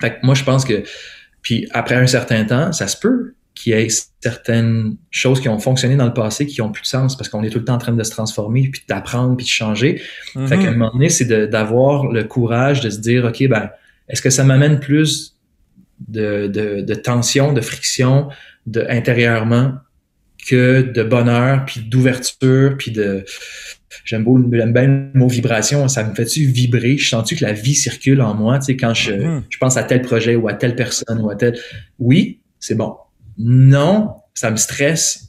Fait que moi, je pense que, puis après un certain temps, ça se peut qu'il y ait certaines choses qui ont fonctionné dans le passé qui ont plus de sens parce qu'on est tout le temps en train de se transformer, puis d'apprendre, puis de changer. Fait qu'à un moment donné, c'est d'avoir le courage de se dire, OK, est-ce que ça m'amène plus de tension, de friction intérieurement que de bonheur, puis d'ouverture, puis j'aime bien le mot vibration, ça me fait-tu vibrer? Je sens-tu que la vie circule en moi? Tu sais, quand je pense à tel projet ou à telle personne ou à tel... Oui, c'est bon. Non, ça me stresse,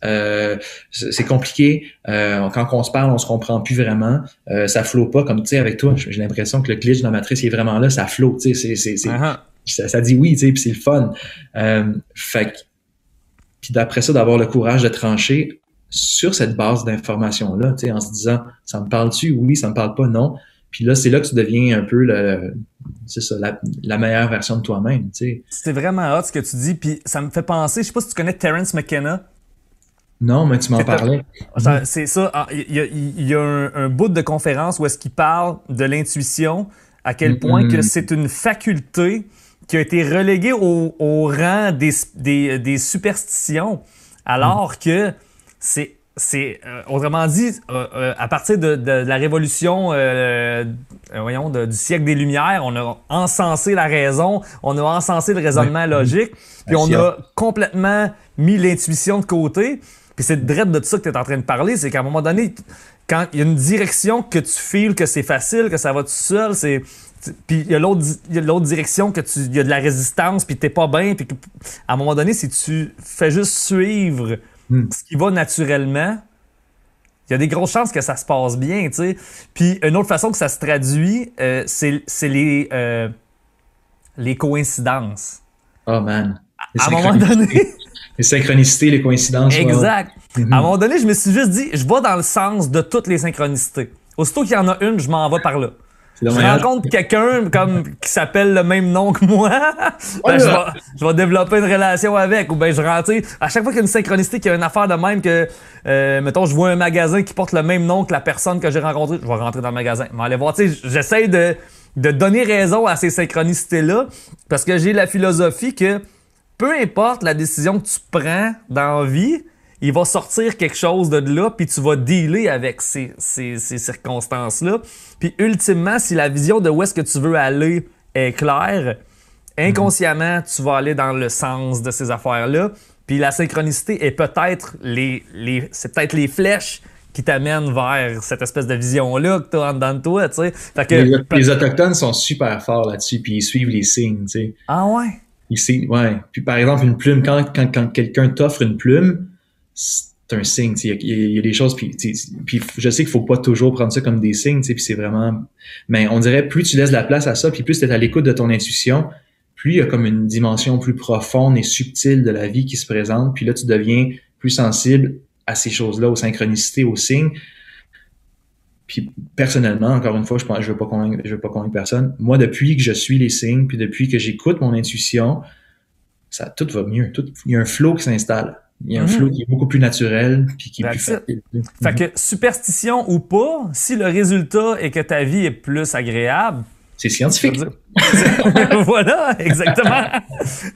c'est compliqué. Quand on se parle, on se comprend plus vraiment. Ça flotte pas, comme tu sais, avec toi. J'ai l'impression que le glitch dans la matrice il est vraiment là, ça flotte, tu sais, ça dit oui, tu sais, puis c'est le fun. Fait que, puis d'après ça, d'avoir le courage de trancher sur cette base d'informations-là, tu sais, en se disant, ça me parle-tu? Oui, ça me parle pas, non. Puis là, c'est là que tu deviens un peu la meilleure version de toi-même, tu sais. C'est vraiment hot ce que tu dis, puis ça me fait penser, je sais pas si tu connais Terence McKenna. Non, mais tu m'en parlais. C'est ça, il y a un bout de conférence où est-ce qu'il parle de l'intuition, à quel point que c'est une faculté qui a été reléguée au rang des superstitions, alors que c'est autrement dit, à partir de la révolution du siècle des Lumières, on a encensé la raison, on a encensé le raisonnement logique, puis on a complètement mis l'intuition de côté. Puis c'est direct de ça que tu es en train de parler, c'est qu'à un moment donné, quand il y a une direction que tu files, que c'est facile, que ça va tout seul, puis il y a l'autre direction que il y a de la résistance, puis t'es pas bien, puis à un moment donné, si tu fais juste suivre ce qui va naturellement, il y a des grosses chances que ça se passe bien, tu sais. Puis une autre façon que ça se traduit, c'est les coïncidences. Oh man. À un moment donné... Les synchronicités, les coïncidences. Exact. À un moment donné, je me suis juste dit, je vais dans le sens de toutes les synchronicités. Aussitôt qu'il y en a une, je m'en vais par là. je rencontre quelqu'un qui s'appelle le même nom que moi, ben, je vais développer une relation avec. Ou ben je rentre, à chaque fois qu'il y a une synchronicité, qu'il y a une affaire de même que, mettons, je vois un magasin qui porte le même nom que la personne que j'ai rencontrée, je vais rentrer dans le magasin. Mais aller voir, j'essaie de donner raison à ces synchronicités-là, parce que j'ai la philosophie que peu importe la décision que tu prends dans la vie, il va sortir quelque chose de là, puis tu vas dealer avec ces circonstances-là. Puis ultimement, si la vision de où est-ce que tu veux aller est claire, inconsciemment, tu vas aller dans le sens de ces affaires-là. Puis la synchronicité est peut-être c'est peut-être les flèches qui t'amènent vers cette espèce de vision-là que tu as en dedans de toi, tu sais. Fait que les Autochtones sont super forts là-dessus, puis ils suivent les signes, tu sais. Ah ouais? Ouais. Puis par exemple, une plume, quand quelqu'un t'offre une plume, c'est un signe, il y a des choses, puis je sais qu'il faut pas toujours prendre ça comme des signes, puis c'est vraiment, mais on dirait plus tu laisses la place à ça, puis plus tu es à l'écoute de ton intuition, plus il y a comme une dimension plus profonde et subtile de la vie qui se présente, puis là tu deviens plus sensible à ces choses-là, aux synchronicités, aux signes. Puis personnellement, encore une fois, je veux pas convaincre personne. Moi, depuis que je suis les signes, puis depuis que j'écoute mon intuition, tout va mieux. Il y a un flow qui s'installe. Il y a un flow qui est beaucoup plus naturel puis qui est plus facile. Fait que superstition ou pas, si le résultat est que ta vie est plus agréable, c'est scientifique. Voilà, exactement.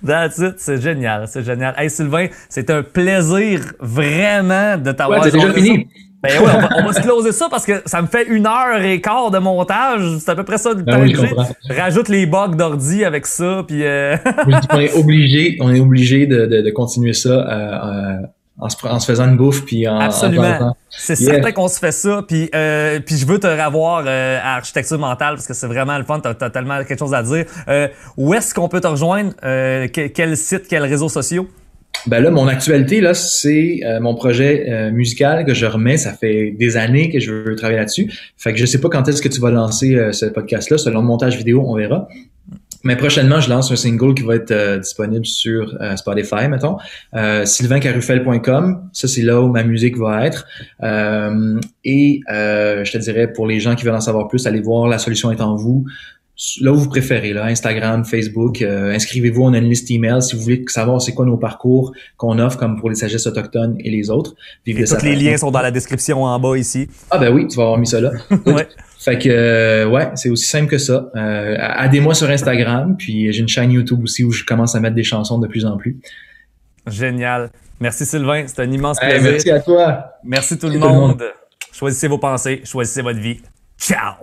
That's it. C'est génial, c'est génial. Hey Sylvain, c'est un plaisir vraiment de t'avoir. Ouais, c'est déjà fini. Ben ouais, on va se closer ça parce que ça me fait 1h15 de montage. C'est à peu près ça le temps que j'ai. Rajoute les bugs d'ordi avec ça, puis on est obligé de continuer ça en se faisant une bouffe puis Absolument. C'est certain qu'on se fait ça, puis je veux te revoir à Architecture Mentale parce que c'est vraiment le fun. T'as tellement quelque chose à dire. Où est-ce qu'on peut te rejoindre? Quel site, quels réseaux sociaux? Ben là, mon actualité, là, c'est mon projet musical que je remets. Ça fait des années que je veux travailler là-dessus. Fait que je sais pas quand est-ce que tu vas lancer ce podcast-là. Selon le montage vidéo, on verra. Mais prochainement, je lance un single qui va être disponible sur Spotify, mettons. sylvaincarufel.com. Ça, c'est là où ma musique va être. Je te dirais, pour les gens qui veulent en savoir plus, allez voir La Solution est en vous. Là où vous préférez, là, Instagram, Facebook, inscrivez-vous, on a une liste email si vous voulez savoir c'est quoi nos parcours qu'on offre comme pour les sagesses autochtones et les autres. Et tous les liens sont dans la description en bas ici. Ah ben oui, tu vas avoir mis ça là. Ouais. Fait que ouais, c'est aussi simple que ça. Aidez-moi sur Instagram, puis j'ai une chaîne YouTube aussi où je commence à mettre des chansons de plus en plus. Génial. Merci Sylvain, c'est un immense plaisir. Merci à toi. Merci tout le monde. Choisissez vos pensées, choisissez votre vie. Ciao!